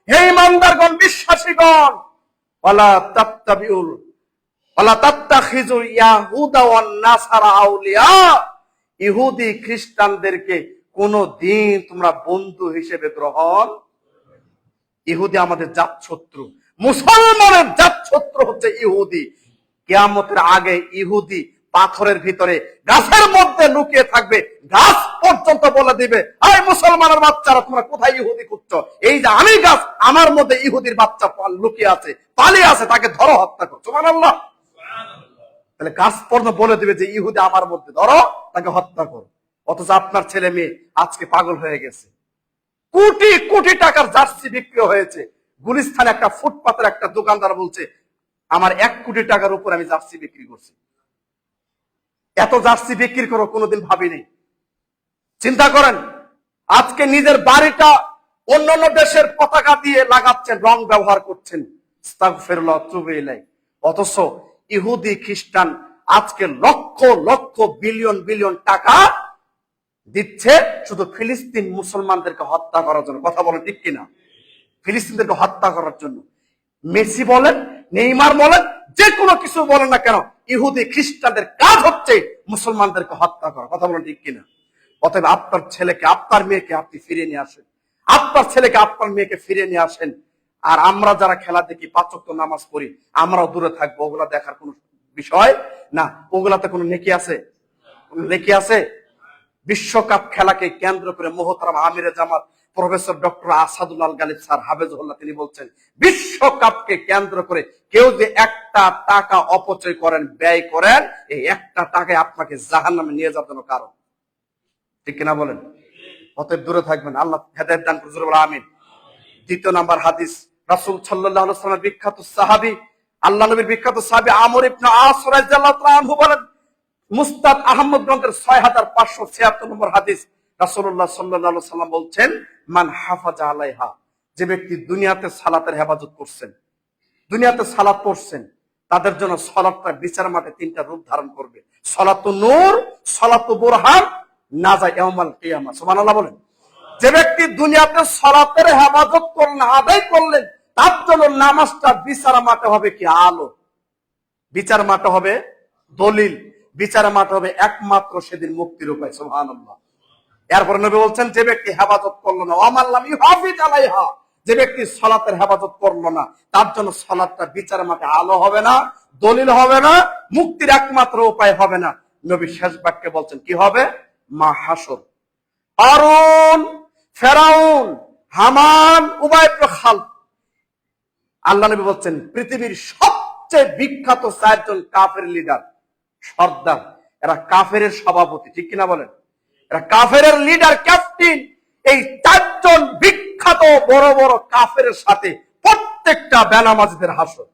হে ঈমানদারগণ, বিশ্বাসীগণ, ওয়ালা তাত্তাখিযু ইয়াহুদা ওয়ান নাসারা আউলিয়া, ইহুদি খ্রিস্টানদেরকে কোনদিন তোমরা বন্ধু হিসেবে গ্রহণ। ইহুদি আমাদের জাত শত্রু, মুসলমানের জাত শত্রু হচ্ছে ইহুদি। কিয়ামতের আগে ইহুদি পাথরের ভিতরে গাছের মধ্যে লুকিয়ে থাকবে, গাছ পর্যন্ত বলে দিবে, এই মুসলমানের বাচ্চারা তোমরা কোথায় ইহুদি খুঁজছো? এই যে আমি গাছ, আমার মধ্যে ইহুদির বাচ্চা লুকিয়ে আছে, পালিয়ে আছে, তাকে ধরো, হত্যা করো। সুবহানাল্লাহ। তাহলে গাছ পর্যন্ত বলে দিবে যে ইহুদি আমার মধ্যে, ধরো, তাকে হত্যা করো। অথচ আপনার ছেলে মেয়ে আজকে পাগল হয়ে গেছে। কোটি কোটি টাকার জার্সি বিক্রি হয়েছে। গুলিস্তানে একটা ফুটপাতের একটা দোকানদার বলছে, আমার 1 কোটি টাকার উপর আমি জার্সি বিক্রি করছি। এত জার্সি বিক্রি করো কোনোদিন ভাবিনি। চিন্তা করেন, আজকে নিজের বাড়িটা অন্যান্য দেশের পতাকা দিয়ে লাগাচ্ছেন, রং ব্যবহার করছেন, আস্তাগফিরুল্লাহ ওয়া আতুবু ইলাইহি। অথচ ইহুদি খ্রিস্টান আজকে লক্ষ লক্ষ বিলিয়ন বিলিয়ন টাকা দিচ্ছে শুধু ফিলিস্তিন মুসলমানদেরকে হত্যা করার জন্য। কথা বলেন ঠিক কিনা? ফিলিস্তিনদেরকে হত্যা করার জন্য। মেসি বলেন, নেইমার বলেন, যে কোনো কিছু বলেন না কেন, ইহুদি খ্রিস্টানদের কাজ হচ্ছে মুসলমানদেরকে হত্যা করা। কথা বলেন ঠিক কিনা? অতএব আপনার ছেলেকে, আপনার মেয়েকে আপনি ফিরিয়ে নিয়ে আসেন, আপনার ছেলেকে, আপনার মেয়েকে ফিরিয়ে নিয়ে আসেন। আর আমরা যারা খেলা দেখি, 5 ওয়াক্ত নামাজ পড়ি, আমরাও দূরে থাকবো। ওগুলা দেখার কোনো বিষয় না। ওগুলাতে কোনো নেকি আছে? নেকি আছে? বিশ্বকাপ খেলাকে কেন্দ্র করে মোহতারাম আমিরে জামাত প্রফেসর ডক্টর আসাদুল আল গালিব স্যার হাফেজুল্লাহ তিনি বলছেন, বিশ্বকাপকে কেন্দ্র করে কেউ যে একটা টাকা অপচয় করেন, ব্যয় করেন, এই একটা টাকায় আপনাকে জাহান্নামে নিয়ে যাওয়ার কারণ। ঠিক কিনা বলেন? অতএব দূরে থাকবেন। আল্লাহ হেদায়েত দান করুন, বলেন আমিন। 2 নম্বর হাদিস, রাসূল সাল্লাল্লাহু আলাইহি ওয়াসাল্লামের বিখ্যাত সাহাবী, আল্লাহ নবীর বিখ্যাত সাহাবী আমর ইবনে আস রাদিয়াল্লাহু তাআলা আনহু বলেন, মুস্তাদ আহমদ গ্রন্থের 6576 নম্বর হাদিস, রাসূলুল্লাহ সাল্লাল্লাহু আলাইহি ওয়াসাল্লাম বলছেন, মান হাফাজা আলাইহা, যে ব্যক্তি দুনিয়াতে সালাতের হেফাজত করছেন, দুনিয়াতে সালাত পড়ছেন, তাদের জন্য সালাতটা বিচার মাঠে 3টা রূপ ধারণ করবে। সালাতুন নূর, সালাতুল বুরহান, নাজা ইয়াউমাল কিয়ামা। সুবহানাল্লাহ বলেন। যে ব্যক্তি দুনিয়াতে সালাতের হেফাজত করলেন, আদায় করলেন, তার জন্য নামাজটা বিচার মাঠে হবে কি? আলো। বিচার মাঠে হবে দলিল, বিচার মাঠে হবে একমাত্র সেদিন মুক্তির উপায়। সুবহানাল্লাহ। এরপরে নবী বলছেন, যে ব্যক্তি হেফাজত করলো না, ওয়ামাল্লাম ইউহাফিজ আলাইহা, যে ব্যক্তি সালাতের হেফাজত করলো না, তার জন্য সালাতটা বিচার মাঠে আলো হবে না, দলিল হবে না, মুক্তির একমাত্র উপায় হবে না। নবী শেষ বাক্যে বলছেন কি হবে? মা হাসর। কারুন, ফেরাউন, হামান, উবাই ইবনে খালদ, আল্লাহ নবী বলছেন পৃথিবীর সবচেয়ে বিখ্যাত 4 জন কাফের লিডার, সর্দার, এরা কাফের সভাপতি। ঠিক কিনা বলেন? এরা কাফের লিডার, ক্যাপ্টেন। এই 4 জন বিখ্যাত বড় বড় কাফের সাথে প্রত্যেকটা বেনামাজিদের হাসর।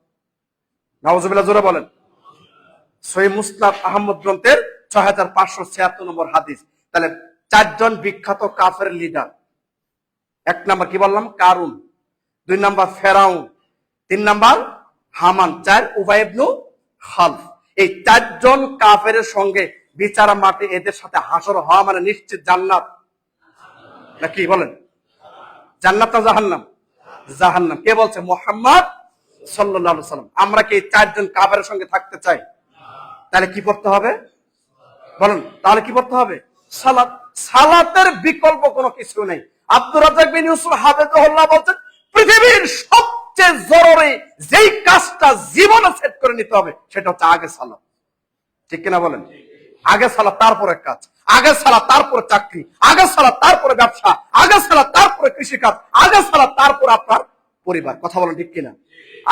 নাউজুবিল্লাহ, জোরে বলেন। সহিহ মুসনাদ আহমদ গ্রন্থের 6576 নম্বর হাদিস। তাহলে 4 জন বিখ্যাত কাফের লিডার। 1 নাম্বার কি বললাম? কারুন। 2 নাম্বার ফেরাউন। 3 নাম্বার হামান। 4 উবাই ইবনে খালদ। এই 4 জন কাফের সঙ্গে বিচার মাঠে এদের সাথে হাসর হওয়া মানে নিশ্চিত জান্নাত, নাকি বলেন? জান্নাত না জাহান্নাম? জাহান্নাম। কে বলছে? মুহাম্মদ সাল্লাল্লাহু আলাইহি ওয়াসাল্লাম। আমরা কি 4 জন কাফেরের সঙ্গে থাকতে চাই? তাহলে কি করতে হবে বলেন? তাহলে কি করতে হবে? সালাত। সালাতের বিকল্প কোনো কিছু নেই। আব্দুর রাজ্জাক বিন ইউসুফ হাফেজাহুল্লাহ বলছেন, পৃথিবীর সবচেয়ে জরুরি যেই কাজটা জীবনে সেট করে নিতে হবে সেটা হচ্ছে আগে সালাত। ঠিক কিনা বলেন? আগে সালাত, তারপরে কাজ। আগে সালাত, তারপরে চাকরি। আগে সালাত, তারপরে ব্যবসা। আগে সালাত, তারপরে কৃষিকাজ। আগে সালাত, তারপর আপনার পরিবার। কথা বলেন ঠিক কিনা?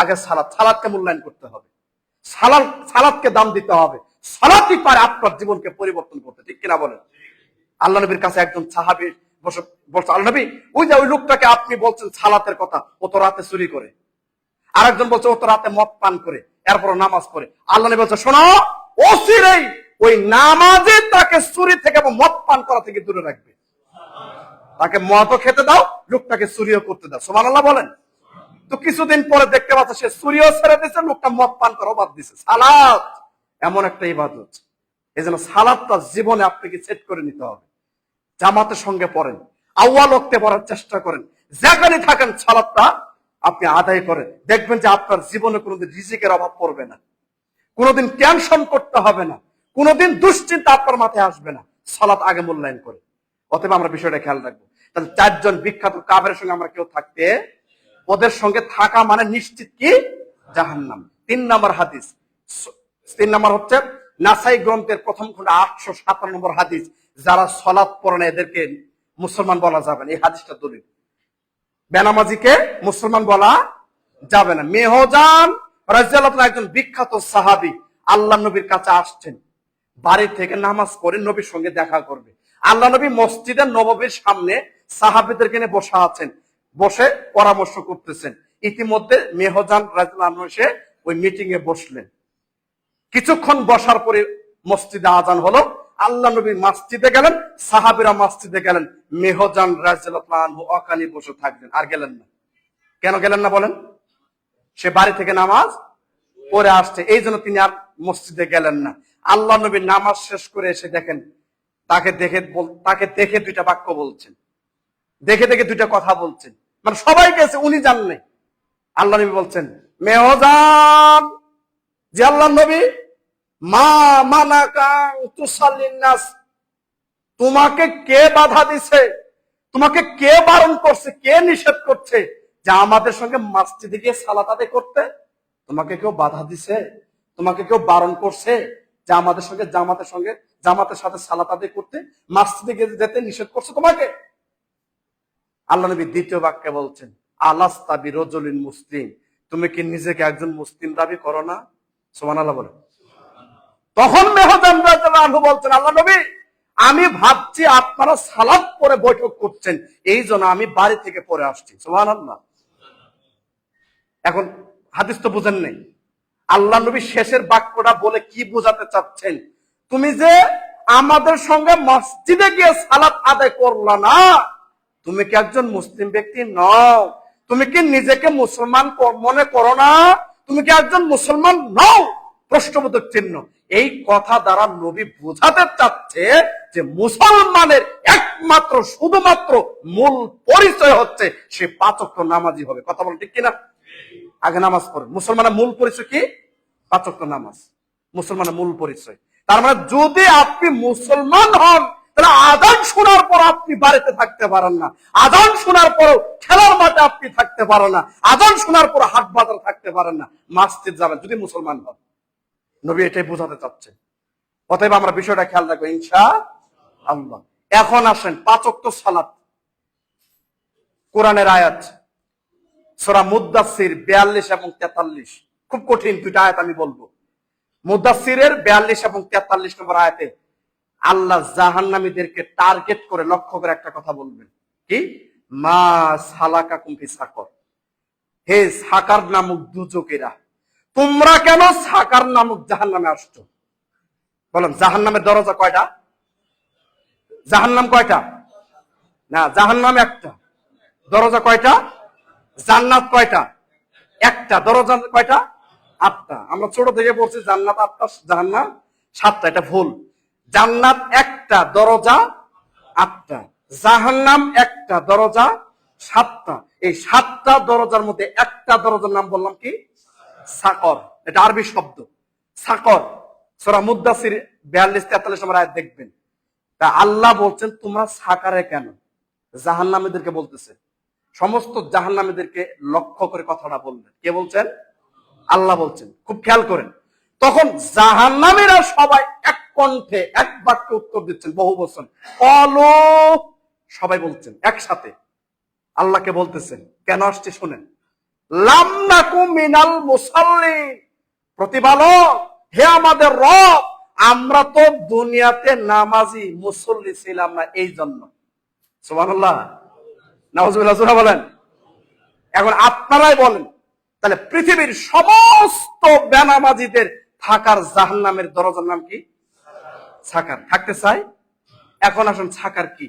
আগে সালাত। সালাতকে মূল্যায়ন করতে হবে, সালাতকে দাম দিতে হবে। সালাতই পারে আপনার জীবনকে পরিবর্তন করতে। ঠিক কিনা বলেন? আল্লাহ নবীর কাছে একজন সাহাবী বলছে, আল্লাহ নবী, ওই যে ওই লোকটাকে আপনি বলছেন সালাতের কথা, ও তো রাতে চুরি করে। আরেকজন বলছে ও তো রাতে মদ পান করে, এরপর নামাজ পড়ে। আল্লাহ নবী বলছে, শোনো, অচিরেই ওই নামাজে তাকে চুরি থেকে এবং মদ পান করা থেকে দূরে রাখবে। তাকে মদও খেতে দাও, লোকটাকে চুরিও করতে দাও। সুবহানাল্লাহ বলেন। তো কিছুদিন পরে দেখতে পাচ্ছে সে চুরিও ছেড়ে দিয়েছে, লোকটা মদ পান করাও বাদ দিছে। সালাত এমন একটা ইবাদত, এই জন্য সালাদটা জীবনে আপনাকে সেট করে নিতে হবে। জামাতের সঙ্গে পড়েন, আউয়াল ওয়াক্তে পড়ার চেষ্টা করেন, যেখানে থাকেন সালাদটা আপনি আদায় করেন। দেখবেন যে আপনার জীবনে কোনোদিন রিজিকের অভাব পড়বে না, কোনোদিন টেনশন করতে হবে না, কোনোদিন দুশ্চিন্তা আপনার মাথায় আসবে না। সালাত আগে মূল্যায়ন করে। অতএব আমরা বিষয়টা খেয়াল রাখবো। তাহলে চারজন বিখ্যাত কাফেরের সঙ্গে আমরা কেউ থাকতে, ওদের সঙ্গে থাকা মানে নিশ্চিত কি জাহান্নাম। 3 নম্বর হাদিস, 3 নম্বর হচ্ছে নাসাই গ্রন্থের প্রথম খণ্ড 857 নম্বর হাদিস, যারা সালাত পড়ে না এদেরকে মুসলমান বলা যাবে না। এই হাদিসটা দলিল, বেনামাজিকে মুসলমান বলা যাবে না। মেহজান রাদিয়াল্লাহু তাআলা একজন বিখ্যাত সাহাবী আল্লাহ নবীর কাছে আসছেন, বাড়ি থেকে নামাজ পড়ে নবীর সঙ্গে দেখা করবে। আল্লাহ নবী মসজিদের নববীর সামনে সাহাবীদেরকে নিয়ে বসা আছেন, বসে পরামর্শ করতেছেন। ইতিমধ্যে মেহজান রাদিয়াল্লাহু আনহু এসে ওই মিটিং এ বসলেন। কিছুক্ষণ বসার পরে মসজিদে আজান হলো, আল্লাহ নবী মসজিদে গেলেন, সাহাবীরা মসজিদে গেলেন, মেহজান রাদিয়াল্লাহু আনহু অকালি বসে থাকলেন, আর গেলেন না। কেন গেলেন না বলেন? সে বাড়ি থেকে নামাজ পড়ে আসছে, এই জন্য তিনি আর মসজিদে গেলেন না। আল্লাহ নবী নামাজ শেষ করে এসে দেখেন তাকে দেখে দুইটা বাক্য বলছেন, দেখে দুইটা কথা বলছেন, মানে সবাই গেছে, উনি যান নাই। আল্লাহ নবী বলছেন, মেহজান, যে আল্লাহ নবী, মা মানাকা তুসাল্লিন নাস, তোমাকে কে বাধা দিছে, তোমাকে কে বারণ করছে, কে নিষেধ করছে যে আমাদের সঙ্গে মসজিদে গিয়ে সালাত আদায় করতে? তোমাকে কেউ বাধা দিছে? তোমাকে কেউ বারণ করছে যে আমাদের সঙ্গে জামাতের সাথে সালাত আদায় করতে, মসজিদে গিয়ে যেতে নিষেধ করছে তোমাকে? আল্লাহ নবী দ্বিতীয় বাক্যে বলছেন, আলাস্তা বিরজুলিন মুসলিম, তুমি কি নিজেকে একজন মুসলিম দাবি করো না? সুবহানাল্লাহ বলেন। তখন মেহজান রাদিয়াল্লাহু আনহু বলছেন, আল্লাহ নবী, আমি ভাবছি আপনারা সালাত পরে বৈঠক করছেন, এই জন্য আমি বাড়ি থেকে পড়ে আসছি। সুবহানাল্লাহ। এখন হাদিস তো বুঝেন নাই, আল্লাহ নবী শেষের বাক্যটা বলে কি বোঝাতে চাচ্ছেন? তুমি যে আমাদের সঙ্গে মসজিদে গিয়ে সালাত আদায় করলা না, তুমি কি একজন মুসলিম ব্যক্তি নও? তুমি কি নিজেকে মুসলমান মনে করো না? তুমি কি একজন মুসলমান নও? প্রশ্নবোধক চিহ্ন। এই কথা দ্বারা নবী বোঝাতে চাচ্ছে যে মুসলমানের একমাত্র শুধুমাত্র মূল পরিচয় হচ্ছে সে 5 ওয়াক্ত নামাজি হবে। কথা বল ঠিক কিনা? আগে নামাজ পড়ে। মুসলমানের মূল পরিচয় কি? 5 ওয়াক্ত নামাজ, মুসলমানের মূল পরিচয়। তার মানে যদি আপনি মুসলমান হন, তাহলে আযান শোনার পর আপনি বাড়িতে থাকতে পারেন না, আযান শোনার পর খেলার মাঠে আপনি থাকতে পারেন না, আযান শোনার পর হাট বাজার থাকতে পারেন না, মসজিদ যাবেন যদি মুসলমান হন। নবী এটাই বোঝাতে চাচ্ছেন। অতএব আমরা বিষয়টা খেয়াল রাখবো ইনশাআল্লাহ। এখন আসেন 5 ওয়াক্ত সালাত, কোরআনের আয়াত সূরা মুদ্দাসসির 42 এবং 43, খুব কঠিন দুইটা আয়াত আমি বলবো। মুদ্দাসসিরের 42 এবং 43 নম্বর আয়াতে আল্লাহ জাহান্নামীদেরকে টার্গেট করে, লক্ষ্য করে একটা কথা বলবেন, কি? মা সালাকাকুম ফি সাকর, হে সাকার নামক দুজকেরা, তোমরা কেন সাকার নামক জাহান্নামে আসছো? বলেন, জাহান্নামের দরজা কয়টা? জাহান্নাম কয়টা? না, জাহান্নাম একটা। দরজা কয়টা? জান্নাত কয়টা? একটা। দরজা কয়টা? 8টা। আমরা ছোট থেকে পড়ছি জান্নাত 8টা, জাহান্নাম 7টা। এটা ভুল। জান্নাত একটা, দরজা 8টা। জাহান্নাম একটা, দরজা 7টা। এই 7টা দরজার মধ্যে একটা দরজার নাম বললাম কি? সাকর। এটা আরবি শব্দ, সাকর। সূরা মুদ্দাসির 42-43 নম্বর আয়াত দেখবেন। তা আল্লাহ বলছেন তোমরা সাকারে কেন? জাহান্নামীদেরকে বলতেছে, সমস্ত জাহান্নামীদেরকে লক্ষ্য করে কথাটা বললেন। কে বলছেন? আল্লাহ বলছেন। খুব খেয়াল করেন। তখন জাহান্নামীরা সবাই এক কণ্ঠে এক বাক্যে উত্তর দিচ্ছেন, বহু বচন, কলো, সবাই বলছেন একসাথে, আল্লাহকে বলতেছেন কেন আসছে শুনেন, লাম নাকু মিনাল মুসাল্লিন, প্রতিপালক হে আমাদের রব, আমরা তো দুনিয়াতে নামাজি মুসল্লি ছিলাম না, এই জন্য। সুবহানাল্লাহ, নাউজুবিল্লাহ, সুবহানাল্লাহ বলেন। এখন আপনারাই বলেন, তাহলে পৃথিবীর সমস্ত বেনামাজিদের থাকার জাহান্নামের দরজার নাম কি? সাকার। থাকতে চাই? এখন আসুন সাকার কি?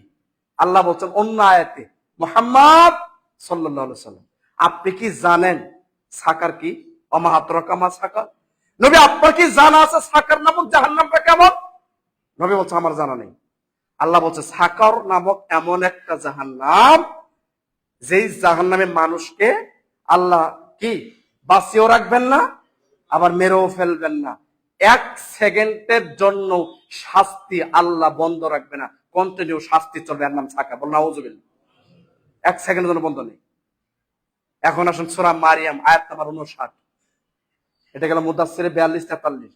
আল্লাহ বলছেন অন্য আয়াতে, মুহাম্মদ সাল্লাল্লাহু আলাইহি ওয়াসাল্লাম, আপনি কি জানেন সাকার কি? ওমা আদরাকা মা সাকার, নবী আপনার কি জানা আছে সাকার নামক জাহান্নামটা কেমন? নবী বলছে আমার জানা নেই। আল্লাহ বলছে সাকার নামক এমন একটা জাহান্নাম, যেই জাহান্নামে মানুষকে আল্লাহ কি বাঁচিয়েও রাখবেন না, আবার মেরেও ফেলবেন না। 1 সেকেন্ডের জন্য শাস্তি আল্লাহ বন্ধ রাখবে না, কন্টিনিউ শাস্তি চলবে। এর নাম সাকার। বল নাউজুবিল্লাহ। 1 সেকেন্ডের জন্য বন্ধ নেই। এখন আসুন সূরা মারিয়াম আয়াত নাম্বার 59। এটা গেল মুদাসসিরে 42-43।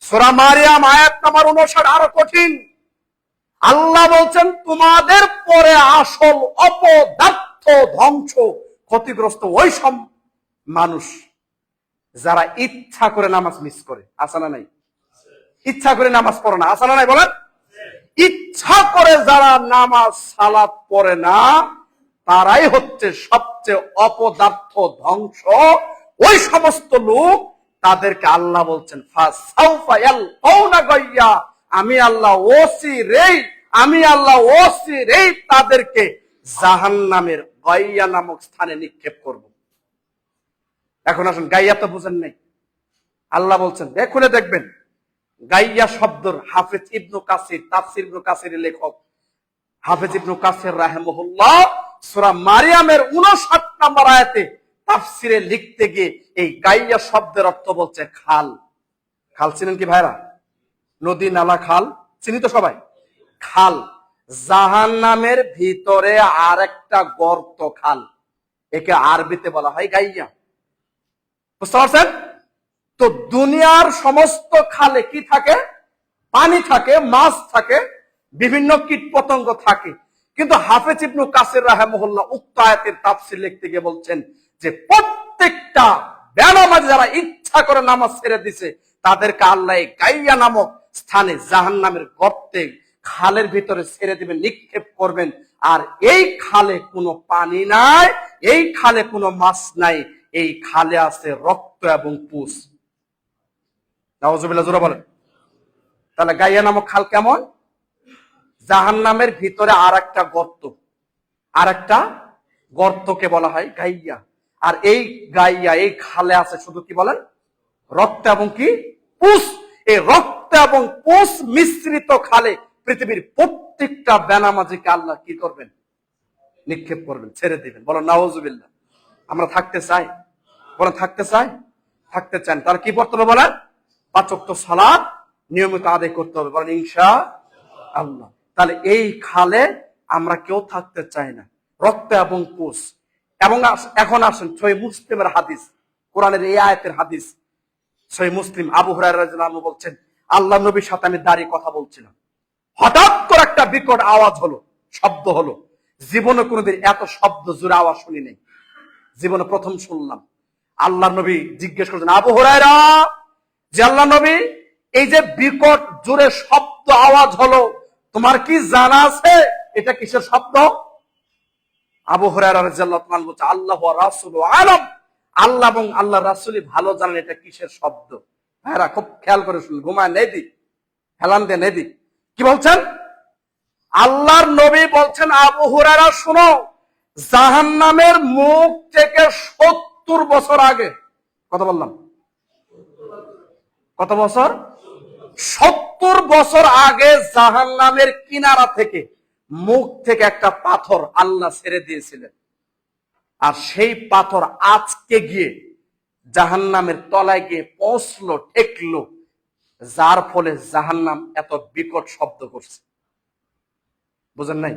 সূরা মারিয়াম আয়াত নাম্বার 59 আরো কঠিন। আল্লাহ বলছেন তোমাদের পরে আসল অপদার্থ ধ্বংস ক্ষতিগ্রস্ত ওই সব মানুষ যারা ইচ্ছা করে নামাজ মিস করে। আছে না নাই? ইচ্ছা করে নামাজ পড়ে না। আছে না নাই? বলেন। ইচ্ছা করে যারা নামাজ সালাত পড়ে না, তারাই হচ্ছে সবচেয়ে অপদার্থ ধ্বংস ওই সমস্ত লোক। তাদেরকে আল্লাহ বলছেন ফাসাউফা ইয়ালকাউনা গাইয়া, আমি আল্লাহ ওসিরেই তাদেরকে জাহান্নামের গাইয়া নামক স্থানে নিক্ষেপ করব। এখন আসুন, গাইয়া তো বুঝেন নাই। আল্লাহ বলছেন খুলে দেখবেন, গাইয়া শব্দর হাফেজ ইবনু কাসির, তাফসীর ইবনু কাসিরের লেখক হাফেজ ইবনু কাসির রাহিমাহুল্লাহ সূরা মারিয়ামের 59 নম্বর আয়াতে তাফসীরে লিখতে গিয়ে এই গাইয়া শব্দের অর্থ বলছে খাল। খাল চিনেন কি ভাইরা? নদী, নালা, খাল চিনি তো সবাই। খাল, জাহান্নামের ভিতরে আরেকটা গর্ত খাল, একে আরবিতে বলা হয় গাইয়া। বুঝতে পারছেন তো? দুনিয়ার সমস্ত খালে কি থাকে? পানি থাকে, মাছ থাকে, বিভিন্ন কীট পতঙ্গ থাকে। কিন্তু হাফেজ ইবনু কাসির রাহিমাহুল্লাহ উক্ত আয়াতের তাফসীর লিখতে গিয়ে বলছেন যে প্রত্যেকটা বেনামাজি যারা ইচ্ছা করে নামাজ ছেড়ে দিছে, তাদেরকে আল্লাহ গাইয়া নামক স্থানে জাহান্নামের গর্তে, খালের ভিতরে ছেড়ে দিবেন, নিক্ষেপ করবেন। আর এই খালে কোনো পানি নাই, এই খালে কোনো মাছ নাই, এই খালে আছে রক্ত এবং পুষ। নাউজুবিল্লাহ, জোরে বলেন। তাহলে গাইয়া নামক খাল কেমন? জাহান্নামের ভিতরে আরেকটা গর্ত, আরেকটা গর্তকে বলা হয় গাইয়া। আর এই গাইয়া, এই খালে আছে শুধু কি বলেন? রক্ত এবং কি পুষ। এই রক্ত এবং পুষ মিশ্রিত খালে পৃথিবীর প্রত্যেকটা বেনামাজিকে আল্লাহ কি করবেন? নিক্ষেপ করবেন, ছেড়ে দিবেন। বলো নাউজুবিল্লাহ। আমরা থাকতে চাই? বলেন থাকতে চাই? থাকতে চান তার কি করতে হবে বলেন? 5 ওয়াক্ত সালাত নিয়মিত আদায় করতে হবে। বলেন ইনশাআল্লাহ। তাহলে এই খালে আমরা কেউ থাকতে চাই না, রক্ত এবং পুষ। এবং এখন আসেন সহিহ মুসলিমের হাদিস, কোরআনের এই আয়াতের হাদিস। সহিহ মুসলিম, আবু হুরায়রা রাদিয়াল্লাহু আনহু বলছেন আল্লাহ নবীর সাথে আমি দাঁড়িয়ে কথা বলছিলাম, হঠাৎ করে একটা বিকট আওয়াজ হলো, শব্দ হলো। জীবনে কোনোদিন এত শব্দ জোরে আওয়াজ শুনি নাই, জীবনে প্রথম শুনলাম। আল্লাহ নবী জিজ্ঞেস করছেন আবু হুরায়রা, যে আল্লাহ নবী, এই যে বিকট জোরে শব্দ আওয়াজ হলো, তোমার কি জানা আছে এটা কিসের শব্দ? আবু হুরায়রা রাদিয়াল্লাহু আনহু বলছে আল্লাহু ওয়া রাসূলুহু আলাম, আল্লাহ এবং আল্লাহর রাসূলই ভালো জানেন এটা কিসের শব্দ। ভাইরা খুব খেয়াল করে শুনুন, ঘুমায় নেই দিক, হেলান দিয়ে নেই দিক। কি বলছেন? আল্লাহর নবী বলছেন আবু হুরায়রা শুনো, জাহান্নামের মুখ থেকে 70 বছর আগে, কত বললাম? কত বছর? 70 বছর আগে জাহান্নামের কিনারা থেকে, মুখ থেকে একটা পাথর আল্লাহ ছেড়ে দিয়েছিলেন। আর সেই পাথর আজকে গিয়ে জাহান্নামের তলায় গিয়ে পৌঁছলো, ঠেকলো, যার ফলে জাহান্নাম এত বিকট শব্দ করছে। বুঝেন নাই?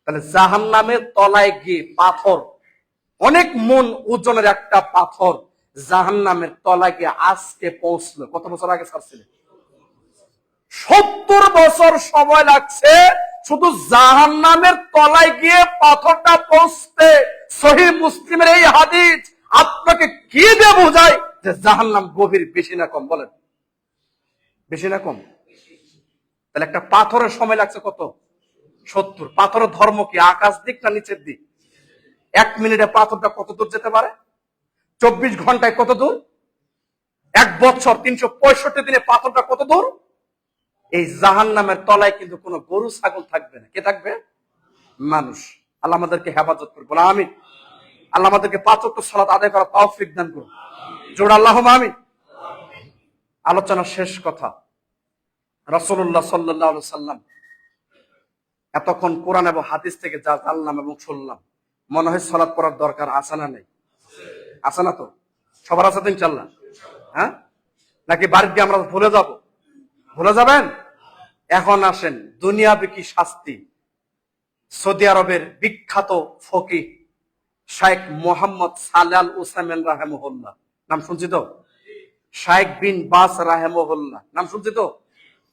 তাহলে জাহান্নামের তলায় গিয়ে পাথর, অনেক মন ওজনের একটা পাথর জাহান্নামের তলায় গিয়ে আজকে পৌঁছলো। কত বছর আগে ছাড়ছিলেন? 70 বছর সময় লাগছে শুধু জাহান্নামের তলায় গিয়ে পাথরটা পৌঁছতে। সহিহ মুসলিমের এই হাদিস আপনাকে কি দিয়ে বোঝায় যে জাহান্নাম গভীর? বেশি না কম বলেন? বেশি না কম? তাহলে একটা পাথরের সময় লাগছে কত? 70। পাথরের ধর্ম কি? আকাশ দিক না নিচের দিক? 1 মিনিটে পাথরটা কত দূর যেতে পারে? 24 ঘন্টায় কত দূর? 1 বছর 365 দিনে পাথরটা কত দূর? এই জাহান্নামের তলায় কিন্তু কোনো গরু ছাগল থাকবে না। কে থাকবে? মানুষ। আল্লাহ আমাদেরকে হেফাজত করুন, বলে আমিন। আল্লাহ আমাদেরকে 5 ওয়াক্ত সালাত আদায় করার তৌফিক দান করুন, জোরে আল্লাহুম্মা আমিন। আলোচনা শেষ কথা, রাসূলুল্লাহ সাল্লাল্লাহু আলাইহি সাল্লাম এতক্ষণ কোরআন এবং হাদিস থেকে যা জানলাম এবং শুনলাম, মনে হয় সালাত পড়ার দরকার আছে না নেই? আছে না? তো সবার আছে তো ইনশাআল্লাহ? হ্যাঁ, নাকি বাড়িতে আমরা ভুলে যাব? ভুলে যাবেন? এখন আসেন, দুনিয়াবি শাস্তি। সৌদি আরবের বিখ্যাত ফকিহ শাইখ মোহাম্মদ সালেহ আল উসাইমিন রাহিমাহুল্লাহ, নাম শুনছি তো? শাইখ বিন বাস রাহিমাহুল্লাহ, নাম শুনছি তো?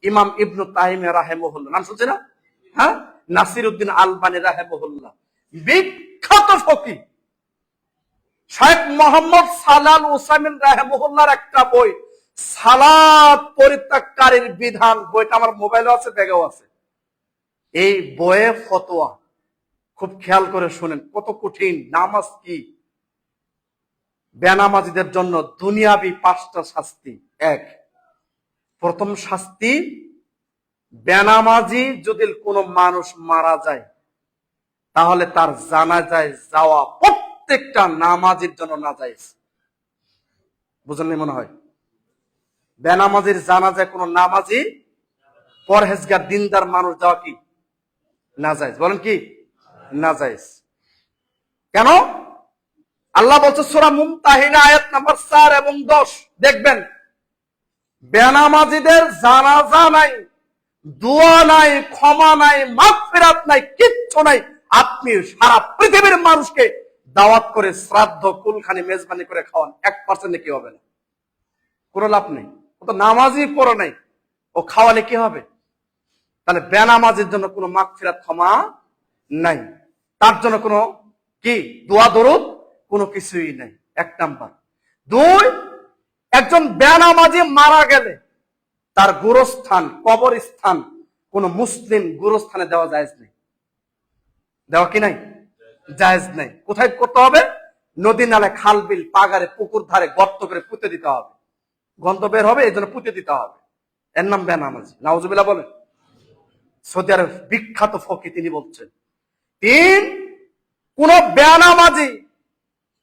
ইমাম ইবনু তাইমিয়া রাহিমাহুল্লাহ, নাম শুনছি না? হ্যাঁ, নাসিরউদ্দিন আলবানী রাহিমাহুল্লাহ, বিখ্যাত ফকিহ শাইখ মোহাম্মদ সালেহ আল উসাইমিন রাহিমাহুল্লাহর একটা বই, সালাত পরিত্যাগকারীর বিধান, বইটা আমার মোবাইলেও আছে, ব্যাগেও আছে। এই বইয়ে ফতোয়া, খুব খেয়াল করে শুনেন, কত কঠিন। নামাজ কি? বেনামাজিদের জন্য দুনিয়াবি 5টা শাস্তি। এক, প্রথম শাস্তি, বেনামাজি যদি কোনো মানুষ মারা যায়, তাহলে তার জানাজায় যাওয়া প্রত্যেকটা নামাজির জন্য নাজায়েজ। বুঝলেন মনে হয়? বেনামাজির জানাজায় কোনো নামাজি, পরহেজগার দিনদার মানুষ যাওয়া কি? নাজায়েজ। বলেন কি? নাজায়েজ। কেন? আল্লাহ বলছে সূরা মুমতাহিনা আয়াত নাম্বার 4 এবং 10, দেখবেন বেনামাজিদের জানাজা নাই, দোয়া নাই, ক্ষমা নাই, মাগফিরাত নাই, কিচ্ছু নাই। আপনি সারা পৃথিবীর মানুষকে দাওয়াত করে শ্রাদ্ধ কুলখানি মেজবানি করে খাওয়ান, 1% কি হবে না? কোনো লাভ নেই। ও তো নামাজই পড়ে নাই, ও খাওয়ালে কি হবে? তাহলে বেনামাজির জন্য কোনো মাগফিরাত ক্ষমা নাই, তার জন্য কোনো কি দোয়া দরুদ কোনো কিছুই নাই। 1 নাম্বার। 2, একজন বেনামাজি মারা গেলে তার গোরস্থান, কবরস্থান কোন মুসলিম গোরস্থানে দেওয়া জায়েজ নেই। দেওয়া কি নাই? জায়েজ নাই। কোথায় করতে হবে? নদী নালে, খাল বিল, পাগারে, পুকুর ধারে গর্ত করে পুঁতে দিতে হবে। গন্ধ বের হবে, এই জন্য পুঁতে দিতে হবে। এর নাম বেনামাজি। নাউজুবিল্লাহ বলেন। সৌদি আরব বিখ্যাত ফকিহ তিনি বলছেন, 3, কোন বেনামাজি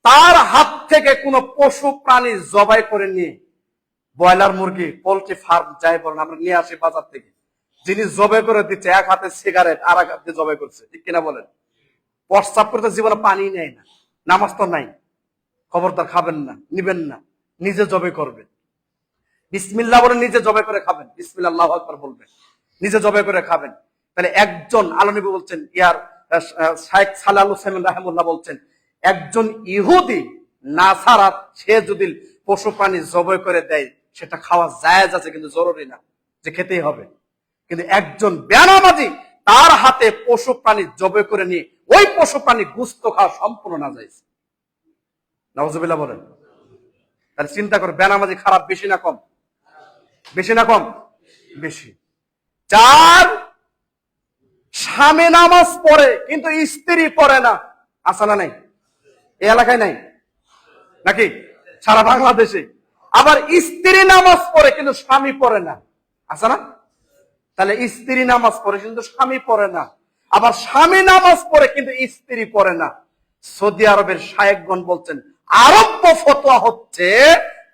তার হাত থেকে কোন পশু প্রাণী জবাই করে নিয়ে, ব্রয়লার মুরগি, পোল্ট্রি ফার্ম যাই বলেন, আমরা নিয়ে আসি বাজার থেকে, যিনি জবাই করে দিচ্ছে, এক হাতে সিগারেট আর এক হাতে জবাই করছে, ঠিক কিনা বলেন? প্রস্রাব করতে জীবনে পানি নেয় না, নামাজ তো নাই, খবরদার খাবেন না, নিবেন না, নিজে জবাই করবেন। বিসমিল্লাহ বলে নিজে জবাই করে খাবেন, বিসমিল্লাহ আল্লাহু আকবার বলবেন, নিজে জবাই করে খাবেন। তাহলে একজন, আল্লাহ নবী বলছেন, শাইখ সালেহ আল উসাইমিন রাহিমাহুল্লাহ বলছেন, একজন ইহুদি নাসারা সে যদি পশু প্রাণী জবাই করে দেয়, সেটা খাওয়া জায়েজ আছে, কিন্তু জরুরি না যে খেতেই হবে। কিন্তু একজন বেনামাজি তার হাতে পশু প্রাণী জবাই করে নিয়ে ওই পশু প্রাণী গোশত খাওয়া সম্পূর্ণ নাজায়েজ। নাউজুবিল্লাহ বলেন। তাহলে চিন্তা করে, বেনামাজি খারাপ বেশি না কম? বেশি না কম? বেশি। 4, স্বামী নামাজ পড়ে কিন্তু স্ত্রী পড়ে না, আছে না নাই? এই এলাকায় নাই নাকি? সারা বাংলাদেশে। আবার স্ত্রী নামাজ পড়ে কিন্তু স্বামী পড়ে না, আছে না? তাহলে স্ত্রী নামাজ পড়ে কিন্তু স্বামী পড়ে না, আবার স্বামী নামাজ পড়ে কিন্তু স্ত্রী পড়ে না। সৌদি আরবের শায়েখগণ বলছেন, আরব্য ফতোয়া হচ্ছে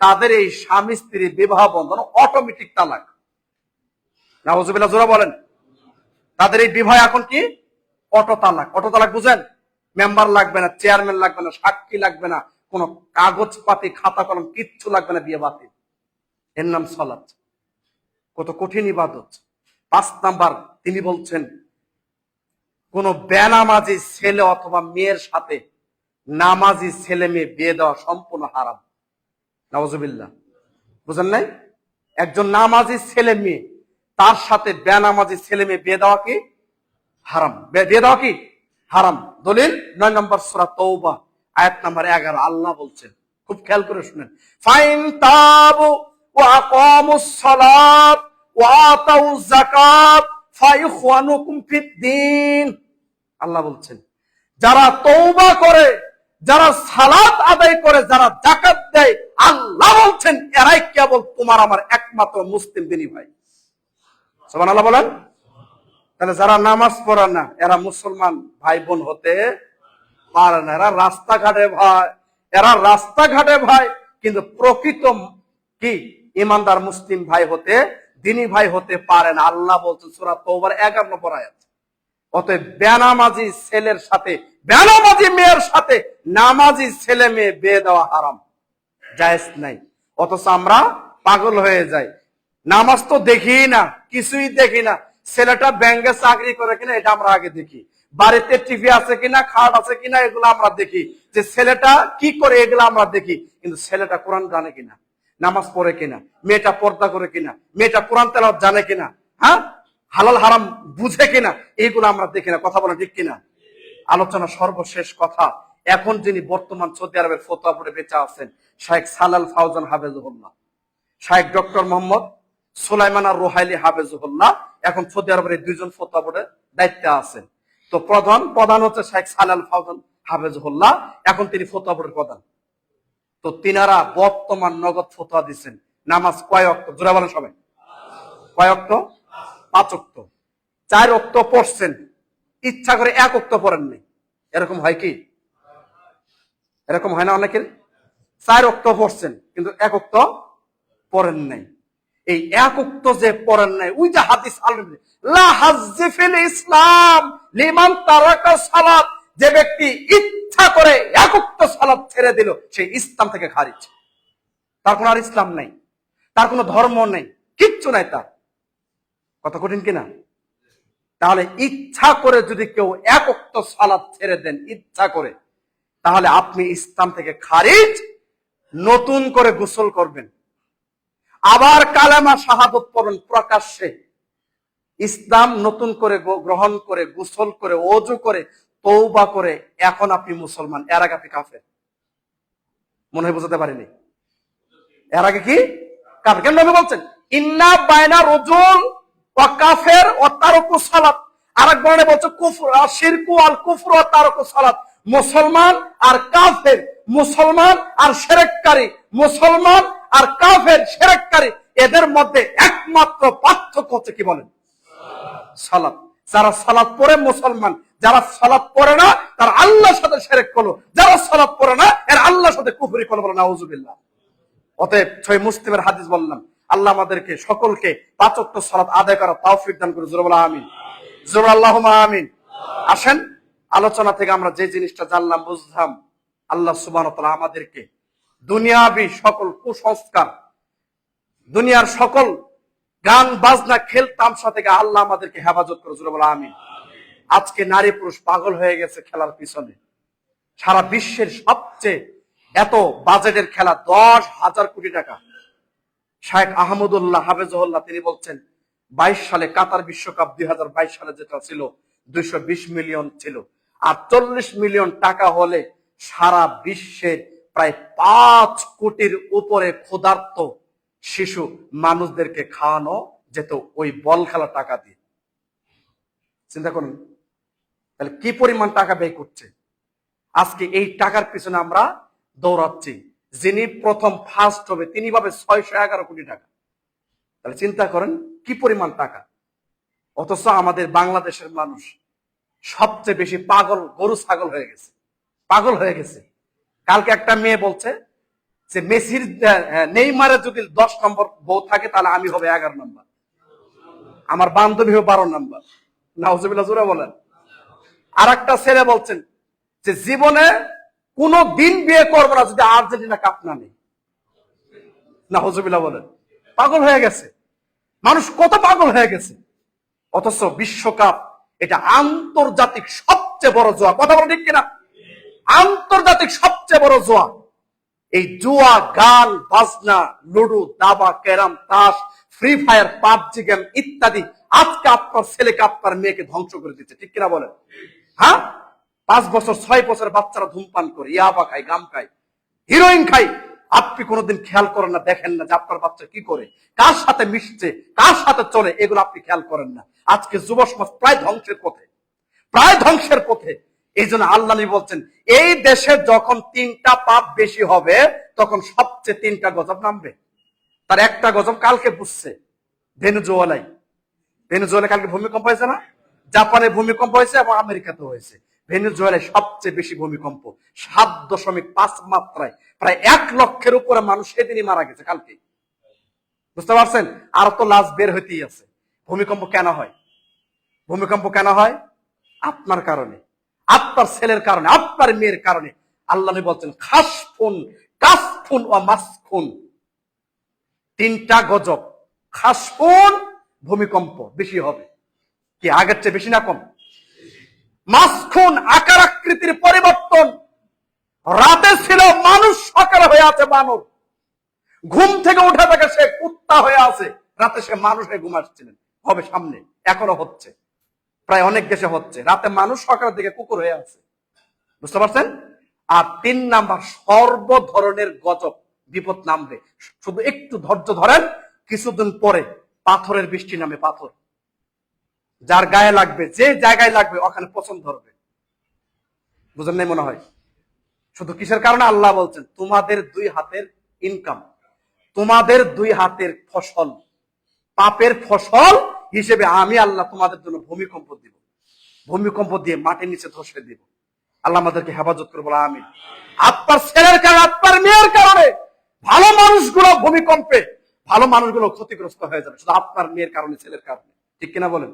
তাদের এই স্বামী স্ত্রী বিবাহ বন্ধন অটোমেটিক তালাক। নাউজুবিল্লাহ জোরা বলেন। তাদের এই বিবাহ এখন কি? অটো তালাক। অটো তালাক বুঝেন? মেম্বার লাগবে না, চেয়ারম্যান লাগবে না, সাক্ষী লাগবে না, কোন কাগজ পাতি খাতা কলম কিচ্ছু লাগবে না, বিয়ে বাতিল। এর নাম সালাত। কত কঠিন ইবাদত। 5 নাম্বার, তিনি বলছেন, কোন বেনামাজি ছেলে অথবা মেয়ের সাথে নামাজি ছেলে মেয়ে বিয়ে দেওয়া সম্পূর্ণ হারাম। নাউজুবিল্লাহ। বুঝেন নাই? একজন নামাজি ছেলে মেয়ে, তার সাথে বেনামাজি ছেলে মেয়ে বিয়ে দেওয়া কি হারাম। বিয়ে দেওয়া কি হারাম। দলিল 9 নম্বর সূরা তাওবা আয়াত নাম্বার 11, আল্লাহ বলছেন, খুব খেয়াল করে শুনেন, ফাইন তাবু ওয়া আকামুস সালাত ওয়া আতাউয যাকাত ফাইখওয়ানুকুম ফিদ-দ্বীন। আল্লাহ বলছেন, যারা তওবা করে, যারা সালাত আদায় করে, যারা যাকাত দেয়, আল্লাহ বলছেন এরাই কেবল তোমার আমার একমাত্র মুসলিম দিনী ভাই। সুবহানাল্লাহ বলেন। তাহলে যারা নামাজ পড়ে না, এরা মুসলমান ভাই বোন হতে পারে না। এরা রাস্তাঘাটে ভাই, এরা রাস্তাঘাটে ভাই, কিন্তু প্রকৃত কি ইমানদার মুসলিম ভাই হতে, দিনী ভাই হতে পারে না। আল্লাহ বলছেন সূরা তাওবার 11 নম্বর আয়াত। অতএব বেনামাজি ছেলের সাথে, বেনামাজি মেয়ের সাথে নামাজি ছেলে মেয়ে বিয়ে দেওয়া হারাম, জায়েজ নাই। অথচ আমরা পাগল হয়ে যাই, নামাজ তো দেখি না, কিছুই দেখি না। ছেলেটা ব্যাংকে চাকরি করে কিনা এটা আমরা আগে দেখি, বাড়িতে টিভি আছে কিনা, খাট আছে কিনা এগুলো আমরা দেখি, যে ছেলেটা কি করে এগুলো আমরা দেখি। কিন্তু ছেলেটা কোরআন জানে কিনা, নামাজ পড়ে কিনা, মেয়েটা পর্দা করে কিনা, মেয়েটা কোরআন তেলাওয়াত জানে কিনা, হ্যাঁ, হালাল হারাম বুঝে কিনা, এইগুলো আমরা দেখি না। কথা বলা ঠিক কিনা? আলোচনা সর্বশেষ কথা, এখন যিনি বর্তমান সৌদি আরবের ফতোয়া পড়ে বেঁচে আছেন, শাইখ সালাল ফাউজান হাফেজুল্লাহ, শাইখ ডক্টর মোহাম্মদ সুলাইমান আর রুহাইলি হাফেজুল্লাহ, এখন সৌদি আরবের দুইজন ফতোয়া বোর্ডের দায়িত্বে আছেন। তো প্রধান হচ্ছে শাইখ সালাল ফাউজান হাফেজুল্লাহ, এখন তিনি ফতোয়া বোর্ডের প্রধান। তো তিনারা বর্তমান নগদ ফতোয়া দিচ্ছেন, নামাজ কয় ওয়াক্ত, জোরে বলেন সবাই, কয় ওয়াক্ত? 5 ওয়াক্ত। 4 ওয়াক্ত পড়ছেন, ইচ্ছা করে 1 ওয়াক্ত পড়েননি। এরকম হয় কি? এরকম হয় না অনেকের? 4 ওয়াক্ত পড়ছেন কিন্তু 1 ওয়াক্ত পড়েন নাই। এই 1 ওয়াক্ত যে পড়েন নাই, ওই যে হাদিস লা হাজ্জি ফিল ইসলাম লিমান তারাকা সালাত, যে ব্যক্তি ইচ্ছা করে 1 ওয়াক্ত সালাত ছেড়ে দিল, সে ইসলাম থেকে খারিজ। তার কোনো আর ইসলাম নাই, তার কোনো ধর্ম নেই, কিচ্ছু নাই তার। কথা কঠিন কিনা? তাহলে ইচ্ছা করে যদি কেউ 1 ওয়াক্ত সালাত ছেড়ে দেন, ইচ্ছা করে, তাহলে আপনি ইসলাম থেকে খারিজ। নতুন করে গোসল করবেন, আবার কালেমা শাহাদত পড়বেন প্রকাশ্যে, ইসলাম নতুন করে গ্রহণ করে, গোসল করে, ওযু করে, তওবা করে, এখন আপনি মুসলমান। এর আগে আপনি কাফের। মনে হয় বুঝতে পারিনি? এর আগে কি কাফের? কেন নবী বলছেন ইন্না বাইনা রাজুল ওয়া কাফের ওয়া তারকু সালাত। আরেক বর্ণে বলছে কুফর আর শিরকু আল কুফর ওয়া তারকু সালাত, মুসলমান আর কাফের, মুসলমান আর শিরককারী, মুসলমান আর কাফের শিরককারী, এদের মধ্যে একমাত্র পার্থক্য হচ্ছে কি বলেন? সালাত। যারা সালাত পড়ে মুসলমান, যারা সালাত পড়ে না তারা আল্লাহর সাথে শিরক করলো, যারা সালাত পড়ে না এরা আল্লাহর সাথে কুফরি করলো, বলে নাউজুবিল্লাহ। অতএব সহিহ মুসলিমের হাদিস বললাম, আল্লাহ আমাদেরকে সকলকে 5 ওয়াক্ত সালাত আদায় করার তৌফিক দান করুন। জোরে বলা আমিন, জোরে আল্লাহুম্মা আমিন। আসেন আলোচনা থেকে আমরা যে জিনিসটা জানলাম, বুঝলাম, আল্লাহ সুবহানাহু ওয়া তাআলা আমাদেরকে দুনিয়াবি সকল কুসংস্কার, দুনিয়ার সকল গান বাজনা খেল তামসা থেকে আল্লাহ আমাদেরকে হেফাজত করে। জোরে বলা আমিন। আজকে নারী পুরুষ পাগল হয়ে গেছে খেলার পিছনে। সারা বিশ্বের সবচেয়ে এত বাজেটের খেলা 10,000 কোটি টাকা। শাইখ আহমদুল্লাহ হাফেজুল্লাহ তিনি বলছেন 22 সালে কাতার বিশ্বকাপ, 2022 সালে যেটা ছিল 220 মিলিয়ন ছিল, আর 40 মিলিয়ন টাকা হলে সারা বিশ্বের প্রায় 5 কোটির উপরে ক্ষুধার্ত শিশু মানুষদেরকে খাওয়ানো যেত ওই বল খেলা টাকা দিয়ে। চিন্তা করুন তাহলে কি পরিমাণ টাকা ব্যয় করছে। আজকে এই টাকার পিছনে আমরা দৌড়াচ্ছি। যিনি প্রথম ফার্স্ট হবে তিনি পাবে 611 কোটি টাকা। তাহলে চিন্তা করেন কি পরিমাণ টাকা। অথচ আমাদের বাংলাদেশের মানুষ সবচেয়ে বেশি পাগল, গরু ছাগল হয়ে গেছে, পাগল হয়ে গেছে। কালকে একটা মেয়ে বলছে যে মেসির, নেইমারের যদি 10 নম্বর বউ থাকে তাহলে আমি হবে 11 নম্বর, আমার বান্ধবী হবে 12 নম্বর। নাউজুবিল্লাহ, জোরে বলেন। আর একটা ছেলে বলছেন যে জীবনে কোনো দিন বিয়ে করবো না যদি আর্জেন্টিনা কাপ না নেই। নাউজুবিল্লাহ বলেন। পাগল হয়ে গেছে মানুষ, কত পাগল হয়ে গেছে। অথচ বিশ্বকাপ এটা আন্তর্জাতিক সবচেয়ে বড় জুয়া। কথা বলে ঠিক কিনা? আন্তর্জাতিক সবচেয়ে বড় জুয়া। এই জুয়া, গান বাজনা, লুডো, দাবা, ক্যারাম, তাস, ফ্রি ফায়ার, পাবজি গেম ইত্যাদি আজকে আপনার ছেলেকে, আপনার মেয়েকে ধ্বংস করে দিচ্ছে। ঠিক কিনা বলেন? হ্যাঁ, 5 বছর 6 বছর বাচ্চারা ধূমপান করে, ইয়াবা খায়, গাম খায়, হিরোইন খায়। আপনি কোনোদিন খেয়াল করেন না, দেখেন না যে আপনার বাচ্চা কি করে, কার সাথে মিশছে, কার সাথে চলে, এগুলো আপনি খেয়াল করেন না। আজকে যুব সমাজ প্রায় ধ্বংসের পথে, প্রায় ধ্বংসের পথে। এই জন্য আল্লাহ নবী বলছেন এই দেশে যখন 3টা পাপ বেশি হবে তখন সবচেয়ে 3টা গজব নামবে। তার একটা গজব কালকে বুঝছে, ভেনেজুয়েলায়। ভেনেজুয়েলায় কালকে ভূমিকম্প হয়েছে না? জাপানে ভূমিকম্প হয়েছে এবং আমেরিকাতে হয়েছে। ভেনেজুয়েলায় সবচেয়ে বেশি ভূমিকম্প, 7.5 মাত্রায়, প্রায় 1 লক্ষের উপরে মানুষ সেদিনই মারা গেছে কালকে। বুঝতে পারছেন? আর তো লাশ বের হইতেই আছে। ভূমিকম্প কেন হয়? ভূমিকম্প কেন হয়? আপনার কারণে, আপনার ছেলের কারণে, আপনার মেয়ের কারণে। আল্লাহ নবী বলছেন খাসফুন কাসফুন ওয়া মাসখুন, তিনটা গজব। খাসফুন ভূমিকম্প বেশি হবে, কি আগের চেয়ে বেশি না কম? মাসখুন আকার আকৃতির পরিবর্তন। রাতে ছিল মানুষ, সকালে হয়ে আছে বানর। ঘুম থেকে উঠে থাকে সে কুত্তা হয়ে আছে, রাতে সে মানুষ হয়ে ঘুম আসছিলেন। হবে সামনে, এখনো হচ্ছে, প্রায় অনেক দেশে হচ্ছে। রাতে মানুষ, সকালের দিকে কুকুর হয়ে আছে। বুঝতে পারছেন? আর 3 নাম্বার, সর্ব ধরনের গজব বিপদ নামবে। শুধু একটু ধৈর্য ধরেন, কিছুদিন পরে পাথরের বৃষ্টি নামে। পাথর যার গায়ে লাগবে, যে জায়গায় লাগবে ওখানে পছন্দ ধরবে। বুঝেন নাই মনে হয়? শুধু কিসের কারণে? আল্লাহ বলছেন তোমাদের 2 হাতের ইনকাম, তোমাদের 2 হাতের ফসল, পাপের ফসল হিসেবে আমি আল্লাহ তোমাদের জন্য ভূমিকম্প দিব। ভূমিকম্প দিয়ে মাটির নিচে ধসে দিব। আল্লাহ আমাদেরকে হেফাজত করে, বলা আমিন। আপনার ছেলের কারণে, আপনার মেয়ের কারণে ভালো মানুষগুলো ভূমিকম্পে, ভালো মানুষগুলো ক্ষতিগ্রস্ত হয়ে যাবে, শুধু আপনার মেয়ের কারণে, ছেলের কারণে। ঠিক কিনা বলেন?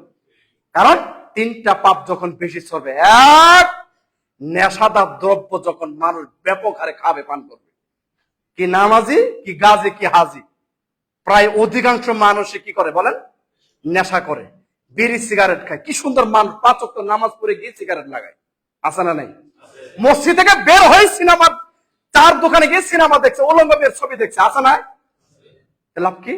কারণ 3টা পাপ যখন বেশি চলবে, এক, নেশাদার দ্রব্য যখন মানুষ ব্যাপক হারে খাবে, পান করবে, কি নামাজি, কি গাজী, কি হাজি, প্রায় অধিকাংশ মানুষই কি করে বলেন? নেশা করে, বিড়ি সিগারেট খায়। কি সুন্দর মানুষ 5 ওয়াক্ত নামাজ পড়ে গিয়ে সিগারেট লাগায়, আছে না নাই? মসজিদ থেকে বের হয়ে সিনেমা, 4 দোকানে গিয়ে সিনেমা দেখছে, উলঙ্গ মেয়ের ছবি দেখছে, আছে না? লাভ কি?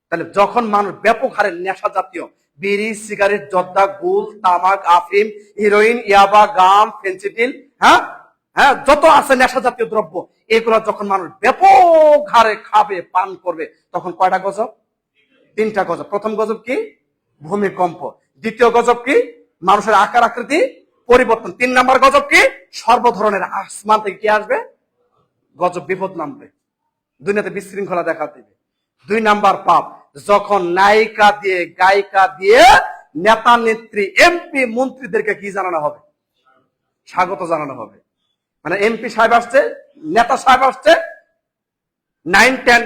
তাহলে যখন মানুষ ব্যাপক হারে নেশা জাতীয় বিড়ি, সিগারেট, জর্দা, গুল, তামাক, আফিম, হিরোইন, ইয়াবা, গাম, ফেন্সিডিল, হ্যাঁ হ্যাঁ, যত আছে নেশা জাতীয় দ্রব্য, এগুলো যখন মানুষ ব্যাপক হারে খাবে, পান করবে, তখন কয়টা গজব? 3টা গজব। প্রথম গজব কি? ভূমিকম্প। দ্বিতীয় গজব কি? মানুষের আকার আকৃতি পরিবর্তন। 3 নাম্বার গজব কি? সর্ব ধরনের আসমান থেকে কি আসবে? গজব, বিপদ নামবে, দুনিয়াতে বিশৃঙ্খলা দেখা দিবে। 2 নাম্বার পাপ, যখন নায়িকা দিয়ে, গায়িকা দিয়ে নেতা নেত্রী, এমপি, মন্ত্রীদেরকে কি জানানো হবে? স্বাগত জানানো হবে। মানে এমপি সাহেব আসছে, নেতা সাহেব আসছে, 9, 10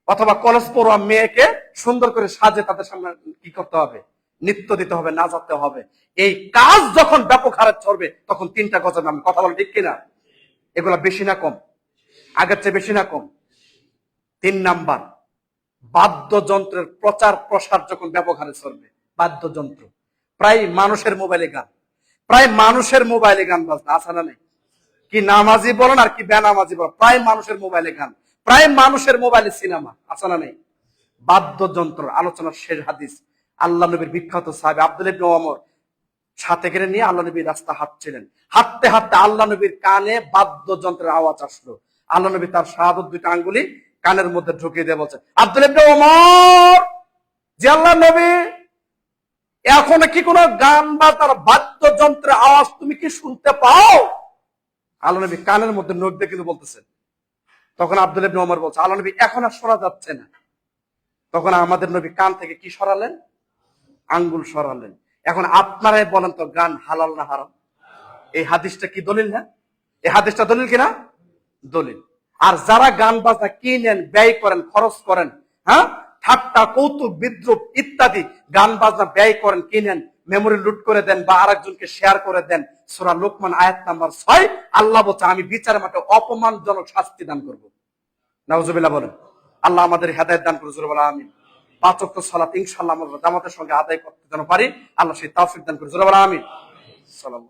অথবা কলেজ পড়ুয়া মেয়েকে সুন্দর করে সাজে তাদের সামনে কি করতে হবে? নৃত্য দিতে হবে, নাচাতে হবে। এই কাজ যখন ব্যাপক হারে চলবে, তখন 3টা গজব নামবে। কথা বলেন ঠিক কিনা? এগুলা বেশি না কম? আগের চেয়ে বেশি না কম? 3 নাম্বার, বাদ্যযন্ত্রের প্রচার প্রসার যখন ব্যাপক হারে চলবে। বাদ্যযন্ত্র, প্রায় মানুষের মোবাইলে গান, প্রায় মানুষের মোবাইলে গান বাজনা, আছে না নাই? কি নামাজি বলেন আর কি বেনামাজি বলেন, প্রায় মানুষের মোবাইলে গান, প্রায় মানুষের মোবাইলে সিনেমা, আছে না নাই? বাদ্যযন্ত্র আলোচনার শেষ হাদিস, আল্লাহ নবীর বিখ্যাত সাহাবী আব্দুল্লাহ ইবনে ওমর সাথে করে নিয়ে আল্লাহ নবী রাস্তা হাঁটছিলেন। হাঁটতে হাঁটতে আল্লাহ নবীর কানে বাদ্যযন্ত্রের আওয়াজ আসলো। আল্লাহ নবী তার শাহাদত 2টা আঙ্গুলি কানের মধ্যে ঢুকিয়ে দিয়ে বলছেন, আব্দুল্লাহ ইবনে ওমর, যে আল্লাহ নবী, এখন কি কোনো গান বা তার বাদ্যযন্ত্রের আওয়াজ তুমি কি শুনতে পাও? আল্লাহ নবী কানের মধ্যে নখ দিয়ে কিন্তু বলতেছেন। তখন আব্দুল্লাহ ইবনে ওমর বলছে, আল্লাহ নবী এখন আর শোনা যাচ্ছে না। তখন আমাদের নবী কান থেকে কি সরালেন? আঙ্গুল সরালেন। এখন আপনারাই বলেন তো, গান হালাল না হারাম? এই হাদিসটা কি দলিল না? এই হাদিসটা দলিল কিনা? দলিল। আর যারা গান বাজনা কিনেন, ব্যয় করেন, খরচ করেন, হ্যাঁ, ঠাট্টা, কৌতুক, বিদ্রুপ ইত্যাদি গান বাজনা ব্যয় করেন, কিনেন, মেমোরি লুট করে দেন বা আরেকজনকে শেয়ার করে দেন, সূরা লোকমান আয়াত নাম্বার 6, আল্লাহ বলছে আমি বিচারের মাঠে অপমানজনক শাস্তি দান করব। নাউজুবিল্লাহ বলেন। আল্লাহ আমাদের হেদায়েত দান করুন, জোরে বলা আমিন। 5 ওয়াক্ত সালাত ইনশাআল্লাহ আমরা জামাতের সঙ্গে আদায় করতে যেন পারি, আল্লাহ সেই তৌফিক দান করুন, জোরে বলা আমিন। সালাম।